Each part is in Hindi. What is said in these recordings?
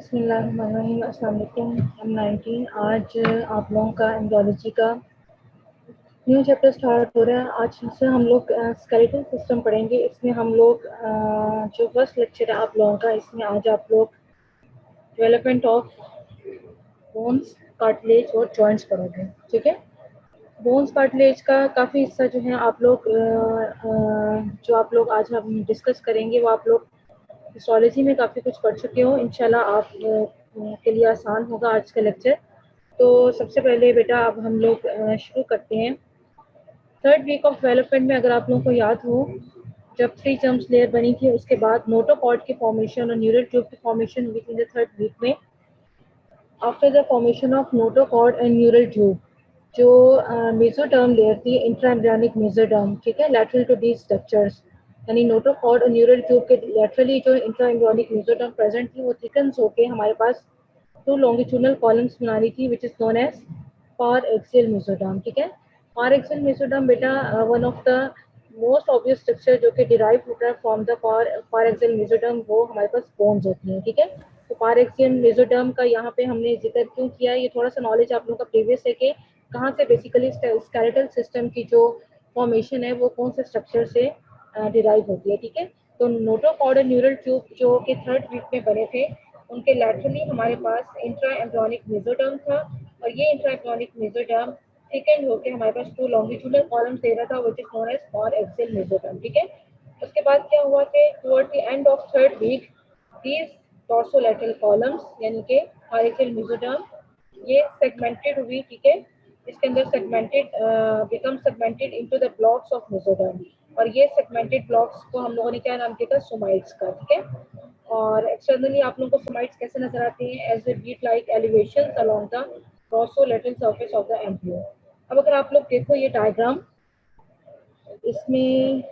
बिस्मिल्लाहिर्रहमानिर्रहीम। अस्सलाम वालेकुम। M19 आज आप लोगों का एम्ब्रियोलॉजी का न्यू चैप्टर स्टार्ट हो रहा है। आज से हम लोग स्केलेटल सिस्टम पढ़ेंगे। इसमें हम लोग जो फर्स्ट लेक्चर है आप लोगों का, इसमें आज आप लोग डेवलपमेंट ऑफ बोन्स, कार्टिलेज और जॉइंट्स पढ़ोगे। ठीक है। बोन्स कार्टिलेज का काफ़ी हिस्सा जो है आप लोग जो आप लोग आज हम डिस्कस करेंगे वो आप लोग हिस्टोलॉजी में काफ़ी कुछ पढ़ चुके हो। इंशाल्लाह आप के लिए आसान होगा आज का लेक्चर। तो सबसे पहले बेटा अब हम लोग शुरू करते हैं। थर्ड वीक ऑफ डेवलपमेंट में अगर आप लोगों को याद हो, जब 3 जम्प्स लेयर बनी थी उसके बाद नोटोकॉर्ड की फॉर्मेशन और न्यूरल ट्यूब की फॉर्मेशन हुई थी इन द थर्ड वीक में। After the formation of notochord and neural tube, जो मेसोडर्म लेयर थी, इंट्राएम्ब्रियोनिक मेसोडर्म, ठीक है, लैटरल टू दीज स्ट्रक्चर्स, यानी नोटोकॉर्ड और न्यूरल ट्यूब के लैटरली जो इंट्राएम्ब्रियोनिक मेसोडर्म प्रेजेंट थी वो थिकन्स होके हमारे पास 2 लॉन्गिट्यूडनल कॉलम्स बना रही थी, which is known as paraxial mesoderm. ठीक है। पार एक्सियल मेसोडर्म बेटा one of the most obvious structure जो कि डिराइव होता है from the paraxial mesoderm, वो हमारे पास बोन्स होती हैं। ठीक है। तो पार एक्सियल मेसोडर्म का यहाँ पे हमने जिक्र क्यों किया है, ये थोड़ा सा नॉलेज आप लोगों का प्रीवियस है कि कहाँ से बेसिकली स्केलेटल सिस्टम की जो फॉर्मेशन है वो कौन से स्ट्रक्चर से डिराइव होती है। ठीक है। तो नोटोकॉर्ड और न्यूरल ट्यूब जो कि थर्ड वीक में बने थे, उनके लैटरली हमारे पास इंट्रा एम्ब्रियोनिक मेसोडर्म था, और ये इंट्रा एम्ब्रियोनिक मेसोडर्म थिकन होकर हमारे पास 2 लॉन्गिट्यूडनल कॉलम्स दे रहा था, which is known as paraxial mesoderm. ठीक है। उसके बाद क्या हुआ कि toward the end of third week these dorsolateral columns यानी कि पार एक्सियल मेसोडर्म ये सेगमेंटेड हुई। ठीक है। इसके अंदर segmented become segmented into the blocks of mesoderm, और ये सेगमेंटेड ब्लॉक्स को हम लोगों ने क्या नाम दिया था, सोमाइट्स का। ठीक है। और एक्सटर्नली आप लोगों को सोमाइट्स कैसे नजर आते हैं, as a bead like elevations along the dorsolateral surface of the embryo. अब अगर आप लोग देखो ये डायग्राम, इसमें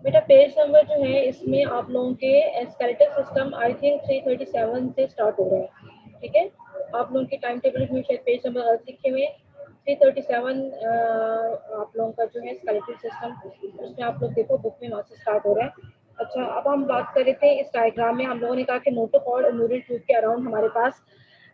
बेटा पेज नंबर जो है इसमें आप लोगों के स्केलेटल सिस्टम आई थिंक 337 से स्टार्ट हो रहा है। ठीक है। आप लोगों के टाइम टेबल में शायद पेज नंबर गलत लिखे हुए 337 आप लोगों का जो है स्केलेटल सिस्टम, उसमें आप लोग देखो बुक में वहाँ से स्टार्ट हो रहा है। अच्छा, अब हम बात कर रहे थे इस डायग्राम में हम लोगों ने कहा कि नोटोकॉर्ड और न्यूरल ट्यूब के अराउंड हमारे पास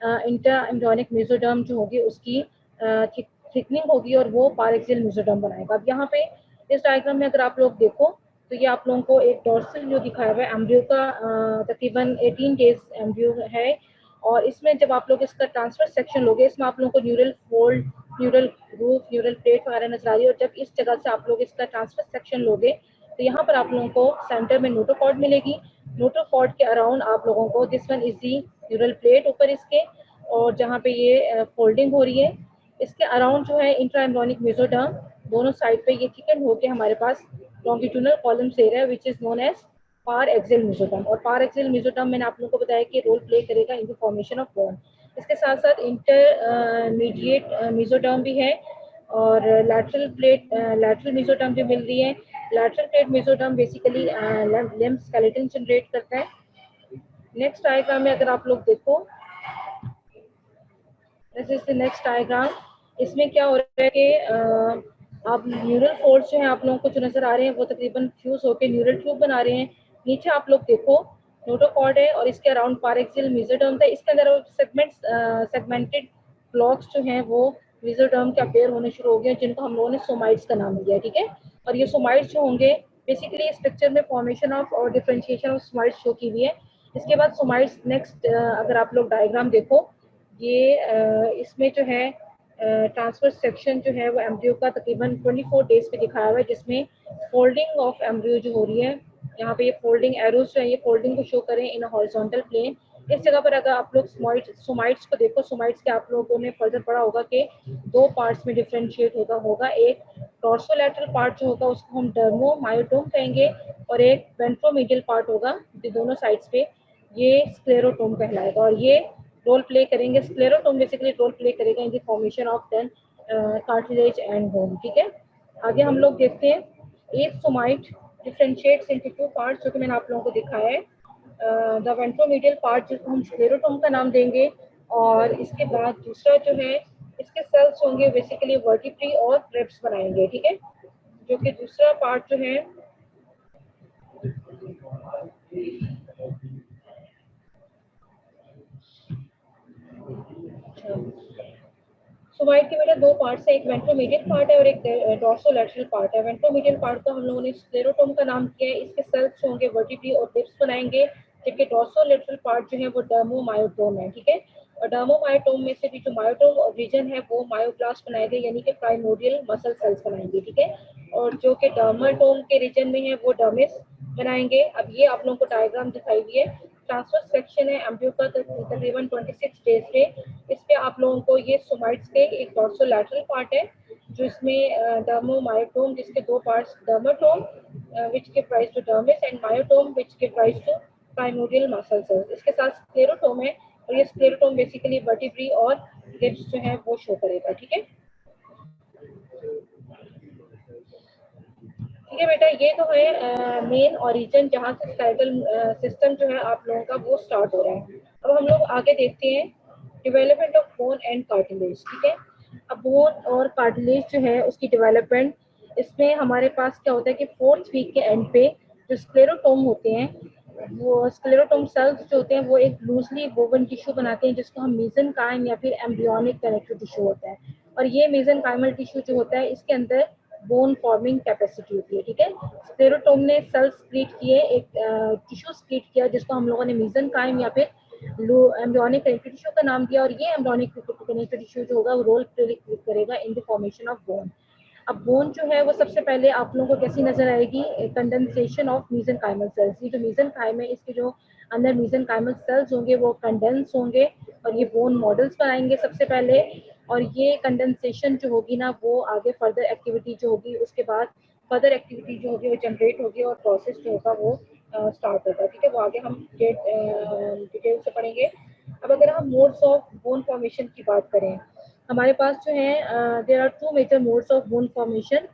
इंटर एम्ब्रियोनिक मेसोडर्म जो होगी उसकी थिकनिंग होगी और वो पारेक्सियल मेसोडर्म बनाएगा। अब यहाँ पे इस डायग्राम में अगर आप लोग देखो तो ये आप लोगों को एक डॉर्सल जो दिखाया हुआ है एम्ब्रियो का, तकरीबन 18 डेज एम्ब्रियो है, और इसमें जब आप लोग इसका ट्रांसफर सेक्शन लोगे इसमें आप लोगों को neural fold, neural groove, neural plate वगैरह नजर आ रही है। और जब इस जगह से आप लोग इसका ट्रांसफर सेक्शन लोगे तो यहाँ पर आप लोगों को सेंटर में नोटोकॉर्ड मिलेगी। नोटोकॉर्ड के अराउंड आप लोगों को this one is the neural plate ऊपर इसके, और जहाँ पे ये फोल्डिंग हो रही है इसके अराउंड जो है इंट्रा एम्ब्रियोनिक मेसोडर्म दोनों साइड पे ये थिकन होके हमारे पास लॉन्गिट्यूडनल कॉलम से रहा है, which is known as paraxial mesoderm. और पार एक्सियल मेसोडर्म मैंने आप लोगों को बताया कि रोल प्ले करेगा in the formation of bone. इसके साथ साथ इंटरमीडिएट मेसोडर्म भी है, और लैटरल मेसोडर्म भी मिल रही है। Lateral plate mesoderm basically limb skeleton generate करता है। नेक्स्ट डायग्राम में अगर आप लोग देखो, this is the next diagram. इसमें क्या हो रहा है कि आप न्यूरल फोल्ड्स जो है आप लोगों को जो नजर आ रहे हैं वो तकरीबन फ्यूज होकर न्यूरल ट्यूब बना रहे हैं। नीचे आप लोग देखो नोटोकॉर्ड है और इसके अराउंड पारेक्सियल मेसोडर्म था, इसके अंदर सेगमेंटेड ब्लॉक्स जो हैं वो मेसोडर्म के अपेयर होने शुरू हो गए, जिनको हम लोगों ने सोमाइट्स का नाम दिया। ठीक है। और ये सोमाइट्स जो होंगे बेसिकली स्ट्रक्चर में फॉर्मेशन ऑफ और डिफरेंशिएशन ऑफ सोमाइट्स शो की हुई है। इसके बाद सोमाइट्स नेक्स्ट अगर आप लोग डायग्राम देखो, ये इसमें जो है ट्रांसफर सेक्शन जो है वो एम्ब्रियो का तकरीबन 24 डेज पे दिखाया हुआ है, जिसमें फोल्डिंग ऑफ एम्ब्रियो जो हो रही है। यहाँ पे ये फोल्डिंग एरोज जो है ये फोल्डिंग को शो करें इन हॉरिजॉन्टल प्लेन। इस जगह पर अगर आप लोग सोमाइट्स को देखो, सोमाइट्स के आप लोगों ने फर्दर पढ़ा होगा कि 2 पार्ट्स में डिफ्रेंशिएट होगा। एक टॉर्सोलैटरल पार्ट जो होगा उसको हम डर्मोमायोटोम कहेंगे, और एक वेंट्रोमीडियल पार्ट होगा जो दोनों साइड्स पे, ये स्क्लेरोटोम कहलाएगा। और ये रोल प्ले करेंगे, स्क्लेरोटोम बेसिकली रोल प्ले करेगा in the formation of then cartilage and bone. ठीक है। आगे हम लोग देखते हैं एक सोमाइट डिफरेंशिएट्स इनटू 2 पार्ट्स, जो कि मैंने आप लोगों को दिखाया है। द वेंट्रोमीडियल पार्ट जिसको हम स्क्लेरोटोम का नाम देंगे, और इसके बाद दूसरा जो है इसके सेल्स होंगे बेसिकली वर्टिब्री और रिब्स बनाएंगे। ठीक है। जो कि दूसरा पार्ट जो है सुमाइड के बेटा दो पार्ट्स है, एक वेंट्रोमीडियल पार्ट है और एक डॉर्सोलैटरल पार्ट है। वेंट्रोमीडियल पार्ट को हम लोगों ने स्क्लेरोटोम का नाम किया है, इसके सेल्स होंगे वर्टिब्री और लिप्स बनाएंगे, जबकि डॉर्सोलैटरल पार्ट जो है वो डर्मोमायोटोम है, ठीक है। और डर्मोमायोटोम में से भी जो मायोटोम रीजन है वो मायोब्लास्ट बनाएंगे, यानी कि प्राइमोडियल मसल सेल्स बनाएंगे, ठीक है। और जो कि डर्माटोम के रीजन में है वो डर्मिस बनाएंगे। अब ये आप लोगों को डायग्राम दिखाई हुई है, ट्रांसफर सेक्शन है एम्ब्रियो का तकरीबन 26 डेज पे। इस पे आप लोगों को ये सोमाइट्स के एक डॉर्सोलैटरल पार्ट है जो इसमें डर्मोमायोटोम जिसके दो parts, dermatome which give rise to dermis and myotome which give rise to primordial muscle cells. इसके साथ स्क्लेरोटोम है और ये स्क्लेरोटोम बेसिकली वर्टिब्री और लिप्स जो है वो शो करेगा, ठीक है। ठीक है बेटा, ये तो है मेन ओरिजिन जहाँ से स्केलेटल सिस्टम जो है आप लोगों का वो स्टार्ट हो रहा है। अब हम लोग आगे देखते हैं development of bone and cartilage, ठीक है। अब बोन और कार्टिलेज जो है उसकी डेवलपमेंट, इसमें हमारे पास क्या होता है कि 4th वीक के एंड पे जो स्क्लेरोटोम होते हैं, वो स्क्लेरोटोम सेल्स जो होते हैं वो एक लूजली वोवन टिश्यू बनाते हैं जिसको हम मेसेनकाइम या फिर एम्ब्रियोनिक कनेक्टिव टिश्यू होता है। और ये मेसेनकाइमल टिश्यू जो होता है इसके अंदर बोन फॉर्मिंग कैपेसिटी होती है, ठीक है। स्क्लेरोटोम ने सेल्स क्रिएट किए, एक टिश्यू क्रिएट किया जिसको हम लोगों ने मेसेनकाइम या फिर एम्ब्रियोनिक कनेक्टिव टिश्यू का नाम दिया। और ये एम्ब्रियोनिक कनेक्टिव टिश्यू जो होगा वो रोल प्ले करेगा in the formation of bone. अब बोन जो है वो सबसे पहले आप लोगों को कैसी नजर आएगी, कंडेंसेशन ऑफ मेसेनकाइमल सेल्स। ये जो मेसेनकाइम है इसके जो अंदर मेसेनकाइमल सेल्स होंगे वो कंडेंस होंगे और ये बोन मॉडल्स बनाएंगे सबसे पहले। और ये कंडेंसेशन जो होगी ना वो आगे फर्दर एक्टिविटी जो होगी उसके बाद फर्दर एक्टिविटी जो होगी वो जनरेट होगी और प्रोसेस जो होगा वो स्टार्ट होगा, ठीक है। वो आगे हम डिटेल से पढ़ेंगे। अब अगर हम मोड्स ऑफ बोन फॉर्मेशन की बात करें, हमारे पास जो है there are two major modes of bone formation,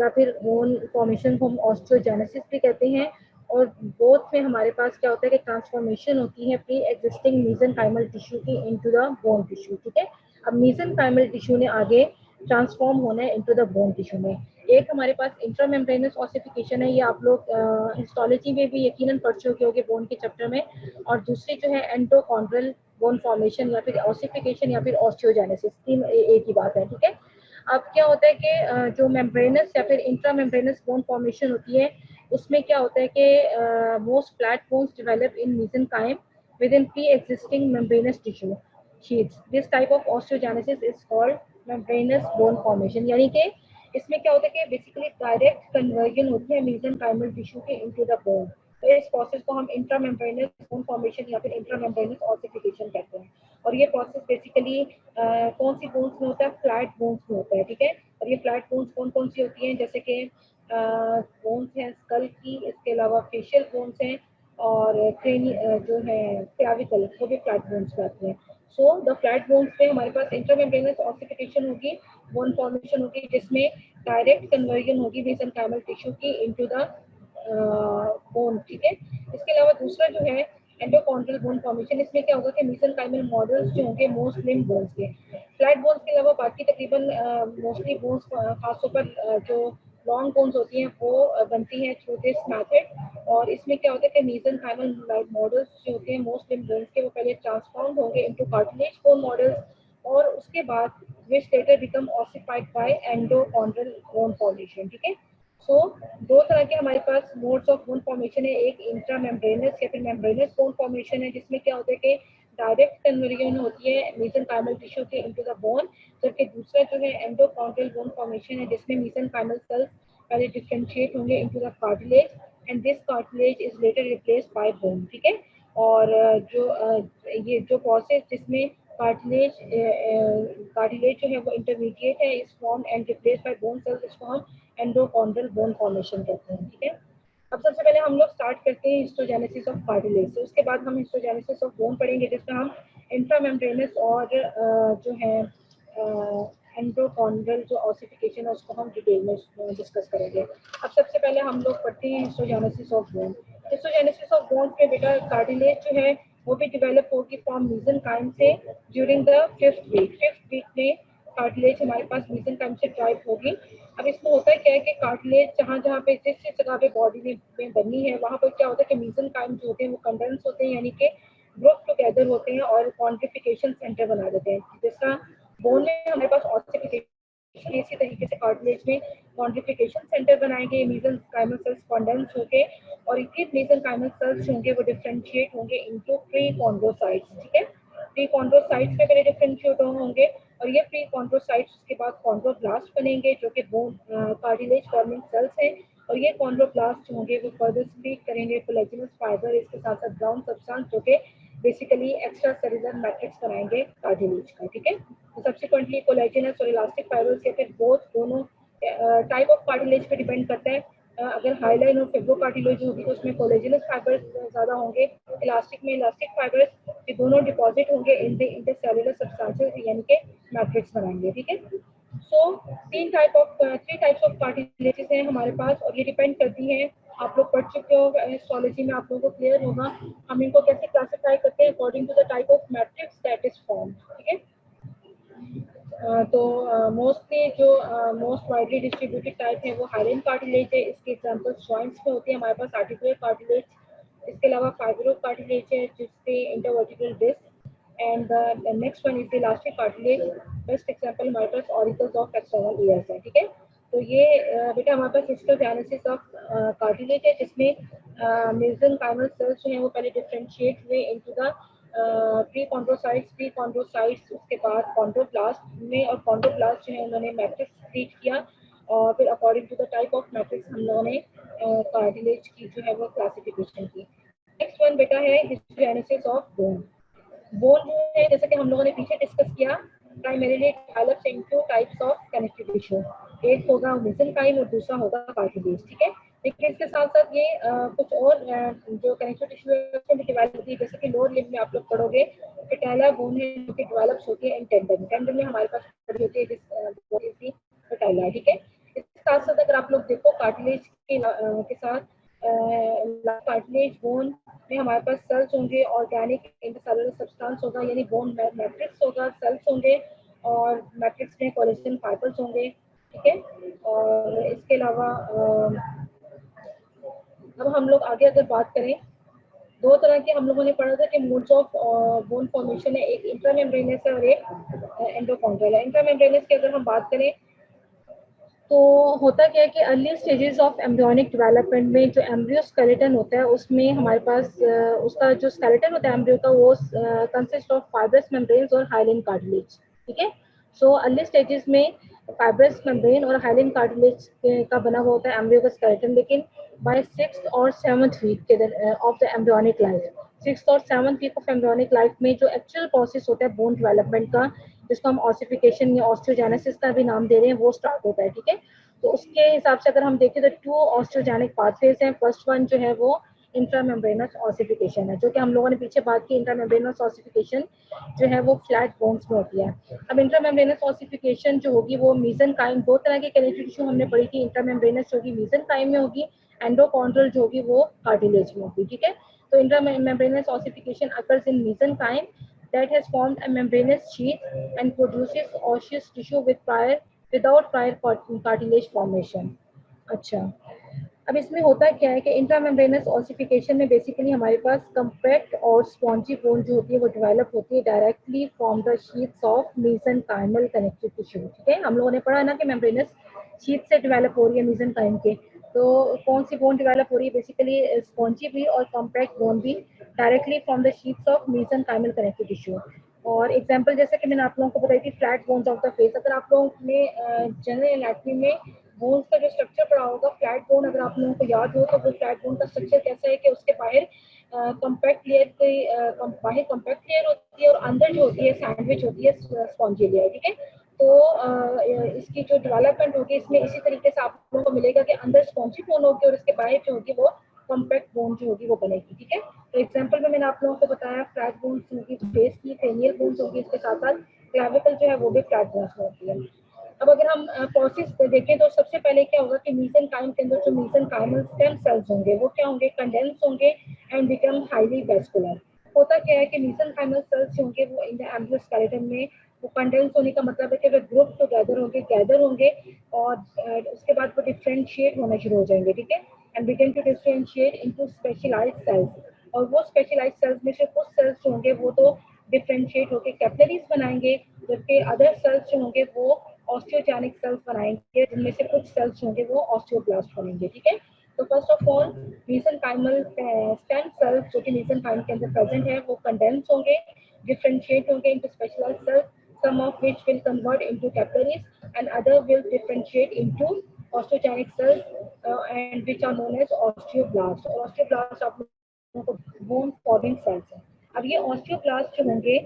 या फिर बोन फॉर्मेशन को हम ऑस्टियोजेनेसिस भी कहते हैं। और बोथ में हमारे पास क्या होता है कि ट्रांसफॉर्मेशन होती है प्री एग्जिस्टिंग मेसेनकाइमल टिश्यू की इनटू द बोन टिश्यू, ठीक है। अब मेसेनकाइमल टिश्यू ने आगे ट्रांसफॉर्म होना है इनटू द बोन टिश्यू में। एक हमारे पास इंट्रामेम्ब्रेनस ऑसिफिकेशन है, ये आप लोग हिस्टोलॉजी में भी यकीनन पढ़ चुके होंगे बोन के चैप्टर में। और दूसरी जो है एंडोकॉन्ड्रल बोन फॉर्मेशन या फिर ऑसिफिकेशन या फिर ऑस्टियोजेनेसिस, तीन एक ही बात है, ठीक है। अब क्या होता है कि जो मेम्ब्रेनस या फिर इंट्रा मेम्ब्रेनस बोन फॉर्मेशन होती है उसमें क्या होता है कि most flat bones develop in mesenchyme with in pre existing membranes tissue sheets. This type of osteogenesis is called membranes bone formation. यानी कि इसमें क्या होता है कि बेसिकली डायरेक्ट कन्वर्जन होती है मेसेनकाइमल टिश्यू के इनटू द बोन। तो इस प्रोसेस को हम इंट्रामेम्ब्रेनस बोन फॉर्मेशन या फिर इंट्रामेम्ब्रेनस ऑसिफिकेशन कहते हैं। और ये प्रोसेस बेसिकली कौन सी बोन्स में होता है, फ्लैट बोन्स में होता है, ठीक है। और ये फ्लैट बोन्स कौन कौन सी होती हैं, जैसे कि बोन्स हैं स्कल की, इसके अलावा फेशियल बोन्स हैं और क्रेनी जो है क्लाविकल, वो भी फ्लैट बोन्स में आते हैं। सो द फ्लैट बोन्स पे हमारे पास इंट्रामेम्ब्रेनस ऑसिफिकेशन होगी, बोन फॉर्मेशन होगी जिसमें डायरेक्ट कन्वर्जन होगी मेसेनकाइमल टिश्यू की इनटू द बोन, ठीक है। इसके अलावा दूसरा जो है एंडोकॉन्ड्रल बोन फॉर्मेशन, इसमें क्या होगा कि मेसेनकाइमल मॉडल्स जो होंगे मोस्ट लिम्ब बोन्स के, फ्लैट बोन्स के अलावा बाकी तकरीबन मोस्टली बोन्स खासतौर पर जो लॉन्ग बोन्स होती हैं वो बनती हैं थ्रू दिस मेथड। और इसमें क्या होता है कि मेसेनकाइमल मॉडल्स जो होते हैं मोस्ट लिम्ब बोन्स के वो पहले ट्रांसफॉर्म होंगे इनटू कार्टिलेज बोन मॉडल्स और उसके बाद which later become ossified by endochondral bone formation, ठीक है। सो दो तरह के हमारे पास मोड्स ऑफ बोन फॉर्मेशन है, एक इंट्रामेम्ब्रेनस या फिर मेम्ब्रेनस बोन फॉर्मेशन है जिसमें क्या होता है कि डायरेक्ट कन्वर्जन होती है मेसेनकाइमल टिश्यू के इनटू द बोन, जबकि दूसरा जो है एंडोकॉन्ड्रल बोन फॉर्मेशन है जिसमें मेसेनकाइमल सेल्स पहले डिफरेंशिएट होंगे into the cartilage and this cartilage is later replaced by bone, ठीक है। और ये जो प्रोसेस जिसमें कार्टिलेज कार्टिलेज जो है वो इंटरमीडिएट है इस form and replace by bone cells, इसको हम एंडोकॉन्ड्रल बोन फॉर्मेशन कहते हैं, ठीक है। अब सबसे पहले हम लोग स्टार्ट करते हैं हिस्टोजेनेसिस ऑफ कार्टिलेज से, उसके बाद हम हिस्टोजेनेसिस ऑफ बोन पढ़ेंगे जिसमें हम इंट्रामेम्ब्रेनस और जो है एंडोकॉन्ड्रल जो ऑसिफिकेशन है उसको हम डिटेल में डिस्कस करेंगे। अब सबसे पहले हम लोग पढ़ते हैं histogenesis of bone. Histogenesis of bone के बेटा कार्टिलेज जो है वो भी डेवलप होगी फ्रॉम मेसेनकाइम से during the 5th week. 5th week में कार्टिलेज हमारे पास मेसेनकाइम से ड्राइव होगी अब इसमें होता है क्या है कि कार्टिलेज जहाँ जहाँ पे जिस जिस जगह पे बॉडी में बनी है वहाँ पर क्या होता है कि मेसेंकाइम जो होते हैं वो कंडेंस होते हैं, यानी कि ग्रुप टुगेदर होते हैं और क्वांटिफिकेशन सेंटर बना देते हैं। जिसका बोन में हमारे पास ऑसिफिकेशन, इसी तरीके से कार्टिलेज में क्वांटिफिकेशन सेंटर बनाएंगे, मेसेंकाइमल सेल्स कंडेंस होंगे और ये मेसेंकाइमल सेल्स होंगे वो डिफरेंशिएट होंगे इनटू प्री कॉन्ड्रोसाइट्स। ठीक है, प्री कॉन्ड्रोसाइट्स में पहले डिफरेंशिएट होंगे और ये प्री कॉन्ड्रोसाइट्स के बाद कॉन्ड्रोब्लास्ट बनेंगे जो कि बोन कार्टिलेज फॉर्मिंग सेल्स हैं। और ये कॉन्ड्रोब्लास्ट होंगे वो फर्दर स्प्लिट करेंगे कोलेजिनस फाइबर, इसके साथ साथ ब्राउन सब्सटेंस जो कि बेसिकली एक्स्ट्रा सेलुलर मैट्रिक्स बनाएंगे कार्टिलेज का। ठीक है, तो सब्सिक्वेंटली कोलेजिनस और इलास्टिक फाइबर्स या फिर बोथ दोनों टाइप ऑफ कार्टिलेज पे डिपेंड करता है। अगर हाईलाइन और फिब्रोकार्टिलेज होगी तो उसमें कोलेजिनस फाइबर्स ज़्यादा होंगे, इलास्टिक में इलास्टिक फाइबर्स, ये दोनों डिपॉजिट होंगे इन द इंटरसेलुलर सब्सटेंसेस यानी कि मैट्रिक्स बनाएंगे। ठीक है, so three types of cartilages हैं हमारे पास और ये डिपेंड करती हैं, आप लोग पढ़ चुके हो हिस्टोलॉजी में, आप लोगों को क्लियर होगा हम इनको कैसे क्लासिफाई करते हैं according to the type of matrix that is form. ठीक है, तो मोस्टली जो मोस्ट वाइडली डिस्ट्रीब्यूटेड टाइप है वो हाइलेन कार्टिलेज है। इसके एग्जांपल्स जॉइंट्स में होती है हमारे पास आर्टिकुलर कार्टिलेज, इसके अलावा फाइब्रो कार्टिलेज है जिससे intervertebral disc, and the next one is elastic cartilage. Best example हमारे पास ऑरिकल्स ऑफ एक्सटर्नल ईयर्स है। ठीक है, तो ये बेटा हमारे पास हिस्टोजेनेसिस ऑफ कार्टिलेज है जिसमें मेसेंकाइमल सेल्स जो है वो पहले डिफरेंशिएट हुए इनटू द प्री कॉन्ड्रोसाइट्स, उसके बाद कॉन्ड्रोब्लास्ट में, और कॉन्ड्रोब्लास्ट जो है उन्होंने मैट्रिक्स क्रिएट किया और फिर according to the type of matrix हम लोगों ने कार्टिलेज की जो है वो क्लासिफिकेशन की। नेक्स्ट वन बेटा है हिस्टोजेनेसिस ऑफ बोन। बोन जो है जैसे कि हम लोगों ने पीछे डिस्कस किया, primarily develops into types of connective tissue. एक होगा मेसेंकाइम और दूसरा होगा कार्टिलेज। ठीक है, लेकिन इसके साथ साथ ये कुछ और जो कनेक्टिव टिश्यू है उसमें भी डेवलप होती है, जैसे कि लोअर लिम्ब में आप लोग पढ़ोगे पेटाला बोन है जो कि डेवलप्स होती है इन टेंडन। टेंडन में हमारे पास पड़ी होती है जिस पेटाला। ठीक है, इसके साथ साथ अगर आप लोग देखो कार्टिलेज के साथ कार्टिलेज बोन में हमारे पास सेल्स होंगे, ऑर्गेनिक इंटरसेलुलर सब्सटेंस होगा यानी बोन मैट्रिक्स होगा, सेल्स होंगे और मैट्रिक्स में कोलेजन फाइबर्स होंगे। ठीक है, और इसके अलावा अब हम लोग आगे अगर बात करें, दो तरह के हम लोगों ने पढ़ा था कि मोड्स ऑफ बोन फॉर्मेशन है, एक इंट्रामेम्ब्रेनस है और एक एंडोकॉन्ड्रियल है। इंट्रामेम्ब्रेनस की अगर हम बात करें तो होता क्या है कि early stages of embryonic development में जो एम्ब्रियो स्केलेटन होता है उसमें हमारे पास उसका जो स्केलेटन होता है एम्ब्रियो का वो कंसिस्ट ऑफ फाइब्रस मेम्ब्रेन्स और हाइलिन कार्टिलेज। ठीक है, सो अर्ली स्टेजेस में फाइब्रस मेम्ब्रेन और हाइलिन कार्टिलेज का बना हुआ होता है एम्ब्रियो का स्केलेटन, लेकिन बाय 6th और 7th week of the embryonic life, 6th और 7th week of embryonic life में जो एक्चुअल प्रोसेस होता है बोन डेवलपमेंट का, जिसको हम ऑसिफिकेशन या ऑस्टियोजेनेसिस का भी नाम दे रहे हैं, वो स्टार्ट होता है। ठीक है, तो उसके हिसाब से अगर हम देखें तो 2 ऑस्टियोजेनिक पाथवेज हैं। फर्स्ट वन जो है वो इंट्रामेम्ब्रेनस ऑसिफिकेशन है, जो कि हम लोगों ने पीछे बात की। इंट्रामेम्ब्रेनस ऑसिफिकेशन जो है वो फ्लैट बोन्स में होती है। अब इंट्रामेम्ब्रेनस ऑसिफिकेशन जो होगी वो मीसेंकाइम, दो तरह के कनेक्टिव टिश्यू हमने पढ़ी थी, इंट्रामेम्ब्रेनस जो होगी मीसेंकाइम में होगी, एंडोकॉन्ड्रियल जो होगी वो कार्टिलेज में होगी। ठीक है, तो intramembranous ossification occurs in mesenchyme that has formed a membranous sheath and produces osseous tissue without prior cartilage formation। अच्छा, अब इसमें होता क्या है कि इंट्रामेम्ब्रेनस ऑसिफिकेशन में बेसिकली हमारे पास कंपैक्ट और स्पॉन्जी बोन जो होती है वो डेवलप होती है directly from the sheets of mesenchymal connective tissue. ठीक है, हम लोगों ने पढ़ा ना कि मेम्ब्रेनस शीट से डेवलप हो रही है मेसेंकाइम के, तो कौन सी बोन डेवलप हो रही है, बेसिकली स्पॉन्जी भी और कॉम्पैक्ट बोन भी directly from the sheets of mesenchymal connective tissue. और एग्जांपल जैसे कि मैंने आप लोगों को बताई थी flat bones of the face, अगर आप लोगों ने जनरल एनाटॉमी में बोन्स का जो स्ट्रक्चर पढ़ा होगा, फ्लैट बोन अगर आप लोगों को याद हो तो वो फ्लैट बोन का स्ट्रक्चर कैसा है कि उसके बाहर कॉम्पैक्ट लेयर के बाहर कॉम्पैक्ट लेयर होती है और अंदर जो होती है सैंडविच होती है स्पॉन्जी लेयर। ठीक है, तो इसकी जो डेवलपमेंट होगी इसमें इसी तरीके से आप लोगों को मिलेगा कि अंदर स्पॉन्जी बोन होगी और इसके बाहर जो होगी वो कॉम्पैक्ट बोन जो होगी वो बनेगी। ठीक है, तो एग्जांपल में मैंने आप लोगों को बताया फ्लैट बोन्स होगी, फेस की क्रेनियल बोन्स होगी, इसके साथ साथ क्लैविकल जो है वो भी फ्लैट बोन्स में होती है। अब अगर हम प्रोसेस देखें तो सबसे पहले क्या होगा कि मेसेंकाइम के अंदर जो मेसेंकाइमल स्टेम सेल्स होंगे वो क्या होंगे, कंडेंस होंगे एंड बिकम हाईली वेस्कुलर। होता क्या है कि मेसेंकाइमल सेल्स होंगे वो इन द एम्ब्रियो स्केलेटन में वो कंडेंस होने का मतलब है कि अगर ग्रुप टुगेदर होंगे, गैदर होंगे और उसके बाद वो डिफरेंशिएट होना शुरू हो जाएंगे, ठीक है, and begin to differentiate into specialised cells. और वो स्पेशलाइज्ड सेल्स में से कुछ सेल्स जो होंगे वो तो डिफरेंशिएट होकर कैपिलरीज बनाएंगे, जबकि अदर सेल्स जो होंगे वो ऑस्टियोजेनिक सेल्स बनाएंगे, जिनमें से कुछ सेल्स होंगे वो ऑस्टियोब्लास्ट बनेंगे, ठीक है। तो first of all mesenchymal stem cells जो कि मीसेंकाइम के अंदर प्रेजेंट है वो कंडेंस होंगे, differentiate होंगे into specialized cells, some of which will convert into capillaries and other will differentiate into osteogenic cells and which are known as osteoblasts। और osteoblasts आप लोगों को bone forming cells हैं। अब ये osteoblasts जो होंगे,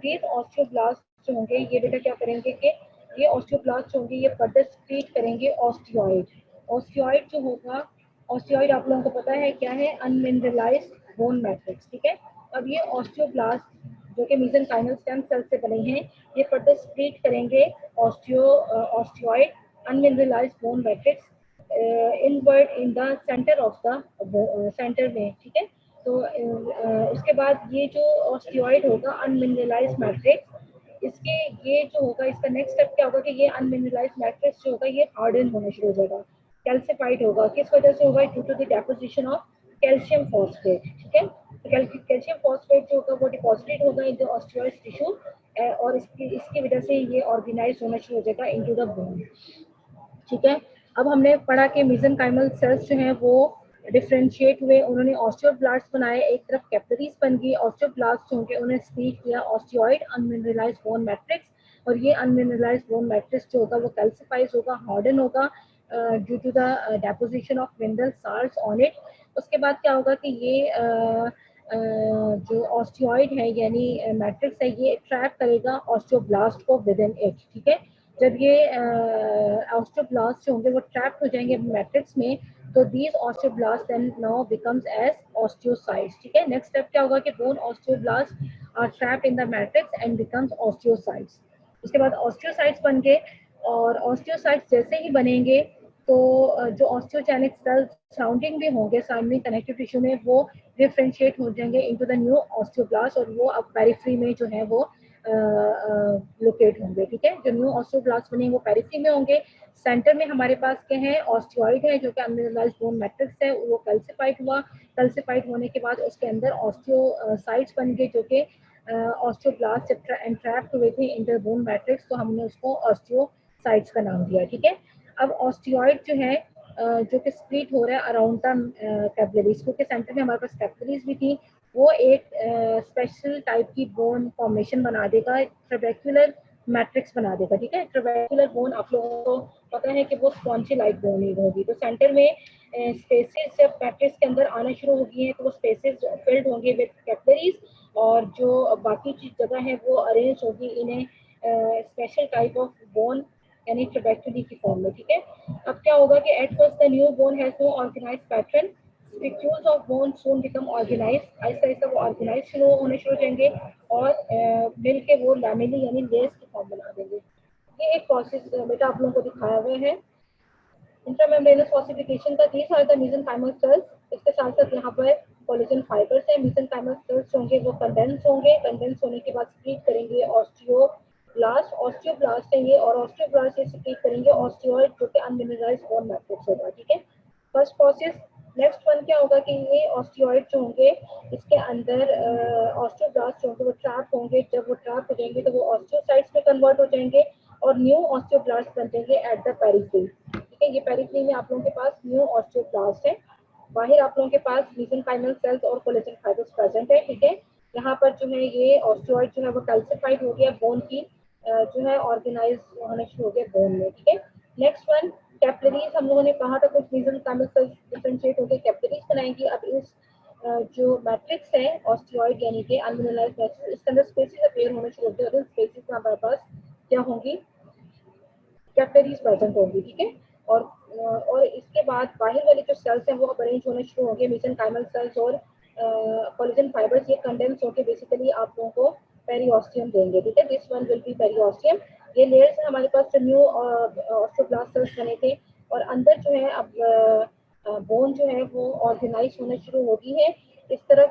these osteoblasts जो होंगे ये बेटा क्या करेंगे कि ये osteoblasts जो होंगे ये further secrete करेंगे osteoid। osteoid जो होगा, osteoid आप लोगों को पता है क्या है, unmineralized bone matrix, ठीक है। अब ये ऑस्टियोब्लास्ट जो कि मीसेंकाइमल स्टेम सेल से बने हैं, ये फर्दर स्प्लिट करेंगे osteoid unmineralised bone matrix inward in the centre of the centre में, ठीक है। तो उसके बाद ये जो ऑस्टियोइड होगा अनमिनरलाइज्ड मैट्रिक्स, इसके ये जो होगा इसका नेक्स्ट स्टेप क्या होगा कि ये अनमिनरलाइज्ड मैट्रिक्स जो होगा ये हार्डन होना शुरू हो जाएगा, कैल्सिफाइड होगा। किस वजह से होगा? Due to the deposition of calcium phosphate, ठीक है। कैल्शियम फॉस्फेट जो होगा वो डिपॉजिटेड होगा इन द ऑस्टियोइड टिश्यू और इसकी वजह से ये ऑर्गेनाइज होना शुरू हो जाएगा इनटू द बोन, ठीक है। अब हमने पढ़ा कि मीसेंकाइमल सेल्स जो हैं वो डिफरेंशिएट हुए, उन्होंने ऑस्टियोब्लास्ट बनाए, एक तरफ कैपिलरीज बन गई, ऑस्टियोब्लास्ट होंगे उन्हें स्प्लिट किया ऑस्टियोइड अनमिनरलाइज्ड बोन मैट्रिक्स, और ये अनमिनरलाइज्ड बोन मैट्रिक्स जो होगा वो कैल्सिफाइज होगा, हार्डन होगा due to the deposition of mineral salts on it. उसके बाद क्या होगा कि ये जो ऑस्टियोइड है यानी मैट्रिक्स है ये ट्रैप करेगा ऑस्टियोब्लास्ट को विद इन इट, ठीक है। जब ये ऑस्टियोब्लास्ट जो होंगे वो ट्रैप हो जाएंगे मैट्रिक्स में, तो these osteoblast then now becomes as osteocytes, ठीक है। नेक्स्ट स्टेप क्या होगा कि bone osteoblast are trapped in the matrix and becomes osteocytes. उसके बाद ऑस्टियोसाइट्स बन गए, और ऑस्टियोसाइट्स जैसे ही बनेंगे तो जो ऑस्टियोजेनिक सेल्स सराउंडिंग भी होंगे सराउंडिंग कनेक्टिव टिश्यू में वो डिफरेंशिएट हो जाएंगे इनटू द न्यू ऑस्टियोब्लास्ट, और वो अब पेरिफेरी में जो है वो लोकेट होंगे, ठीक है। जो न्यू ऑस्टियोब्लास्ट बनेंगे वो पेरिफेरी में होंगे। सेंटर में हमारे पास क्या है? ऑस्टियोइड है जो कि अनमिनरलाइज्ड बोन मैट्रिक्स है, वो कैल्सिफाइड हुआ, कैल्सिफाइड होने के बाद उसके अंदर ऑस्टियोसाइट्स बन गए जो कि ऑस्टियोब्लास्ट जब एंट्रैप्ड हुए थे इंटर बोन मैट्रिक्स तो हमने उसको ऑस्टियोसाइट्स का नाम दिया, ठीक है। अब ऑस्टियोइड जो है जो कि स्प्लिट हो रहा है अराउंड द कैपिलरीज, क्योंकि सेंटर में हमारे पास कैपिलरीज भी थी, वो एक स्पेशल टाइप की बोन फॉर्मेशन बना देगा, ट्रेबेक्युलर मैट्रिक्स बना देगा, ठीक है। ट्रेबेक्युलर बोन आप लोगों को पता है कि वो स्पॉन्जी लाइक बोन ही होगी। तो सेंटर में स्पेसेस जब मैट्रिक्स के अंदर आना शुरू होगी हैं तो वो स्पेसेस फिल्ड होंगे विद कैपिलरीज, और जो बाकी जगह है वो अरेंज होगी इन स्पेशल टाइप ऑफ बोन यानी ट्रेबेक्युलरी की फॉर्म में, ठीक है। अब क्या होगा कि at first the new bone has no organised pattern, spicules of bone soon become organised, आहिस्ता आहिस्ता वो ऑर्गेनाइज शुरू होने शुरू हो जाएंगे और मिल के वो लैमेली यानी लेस की फॉर्म बना देंगे। ये एक प्रोसेस बेटा आप लोगों को दिखाया हुआ है इंट्रामेम्ब्रेनस फॉस्फेटिफिकेशन का। These are the mesenchymal cells. इसके साथ साथ यहाँ पर कोलेजन फाइबर्स है। मेसेंकाइमल सेल्स होंगे वो कंडेंस होंगे, कंडेंस होने के बाद स्प्लिट करेंगे ऑस्टियोब्लास्ट, ऑस्टियोब्लास्ट है ये, और ऑस्टियोब्लास्ट से स्प्लिट करेंगे ऑस्टियोइड जो कि अनमिनरलाइज्ड बोन मैट्रिक्स होगा, ठीक है। First process. नेक्स्ट वन क्या होगा कि ये ऑस्टियोइड जो होंगे इसके अंदर ऑस्टियोब्लास्ट जो होंगे वो ट्रैप होंगे, जब वो ट्रैप हो जाएंगे तो वो ऑस्टियोसाइट्स में कन्वर्ट हो जाएंगे और न्यू ऑस्टियोब्लास्ट बन जाएंगे एट द पेरिफेरी, ठीक है। ये पेरिफेरी में आप लोगों के पास न्यू ऑस्टियोब्लास्ट है, बाहर आप लोगों के पास मेसेंकाइमल सेल्स और कोलेजन फाइबर्स प्रेजेंट है, ठीक है। यहाँ पर जो है ये ऑस्टियोइड जो है वो कैल्सिफाइड हो गया, बोन की जो है ऑर्गेनाइज होना शुरू हो गया बोन में, ठीक है। नेक्स्ट वन कैपिलरीज, हम लोगों ने कहा था कुछ मेसेंकाइमल सेल्स डिफरेंशिएट होकर कैपिलरीज बनाएंगी। अब इस जो मैट्रिक्स है ऑस्टियोइड यानी कि अनमिनरलाइज्ड मैट्रिक्स, इसके अंदर स्पेसेस अपीयर होने शुरू होते हैं और इन स्पेसेस में हमारे पास क्या होंगी? कैपिलरीज प्रेजेंट होंगी, ठीक है। और इसके बाद बाहर वाले जो सेल्स हैं वो अरेंज होने शुरू होंगे, मेसेंकाइमल सेल्स और कोलेजन फाइबर्स, ये कंडेंस होकर बेसिकली आप लोगों को पेरिओस्टियम देंगे, ठीक है। This one will be periosteum. ये लेयर्स हमारे पास जो न्यू ऑस्टियोब्लास्ट सेल्स बने थे, और अंदर जो है अब बोन जो है वो ऑर्गेनाइज होना शुरू होगी है। इस तरफ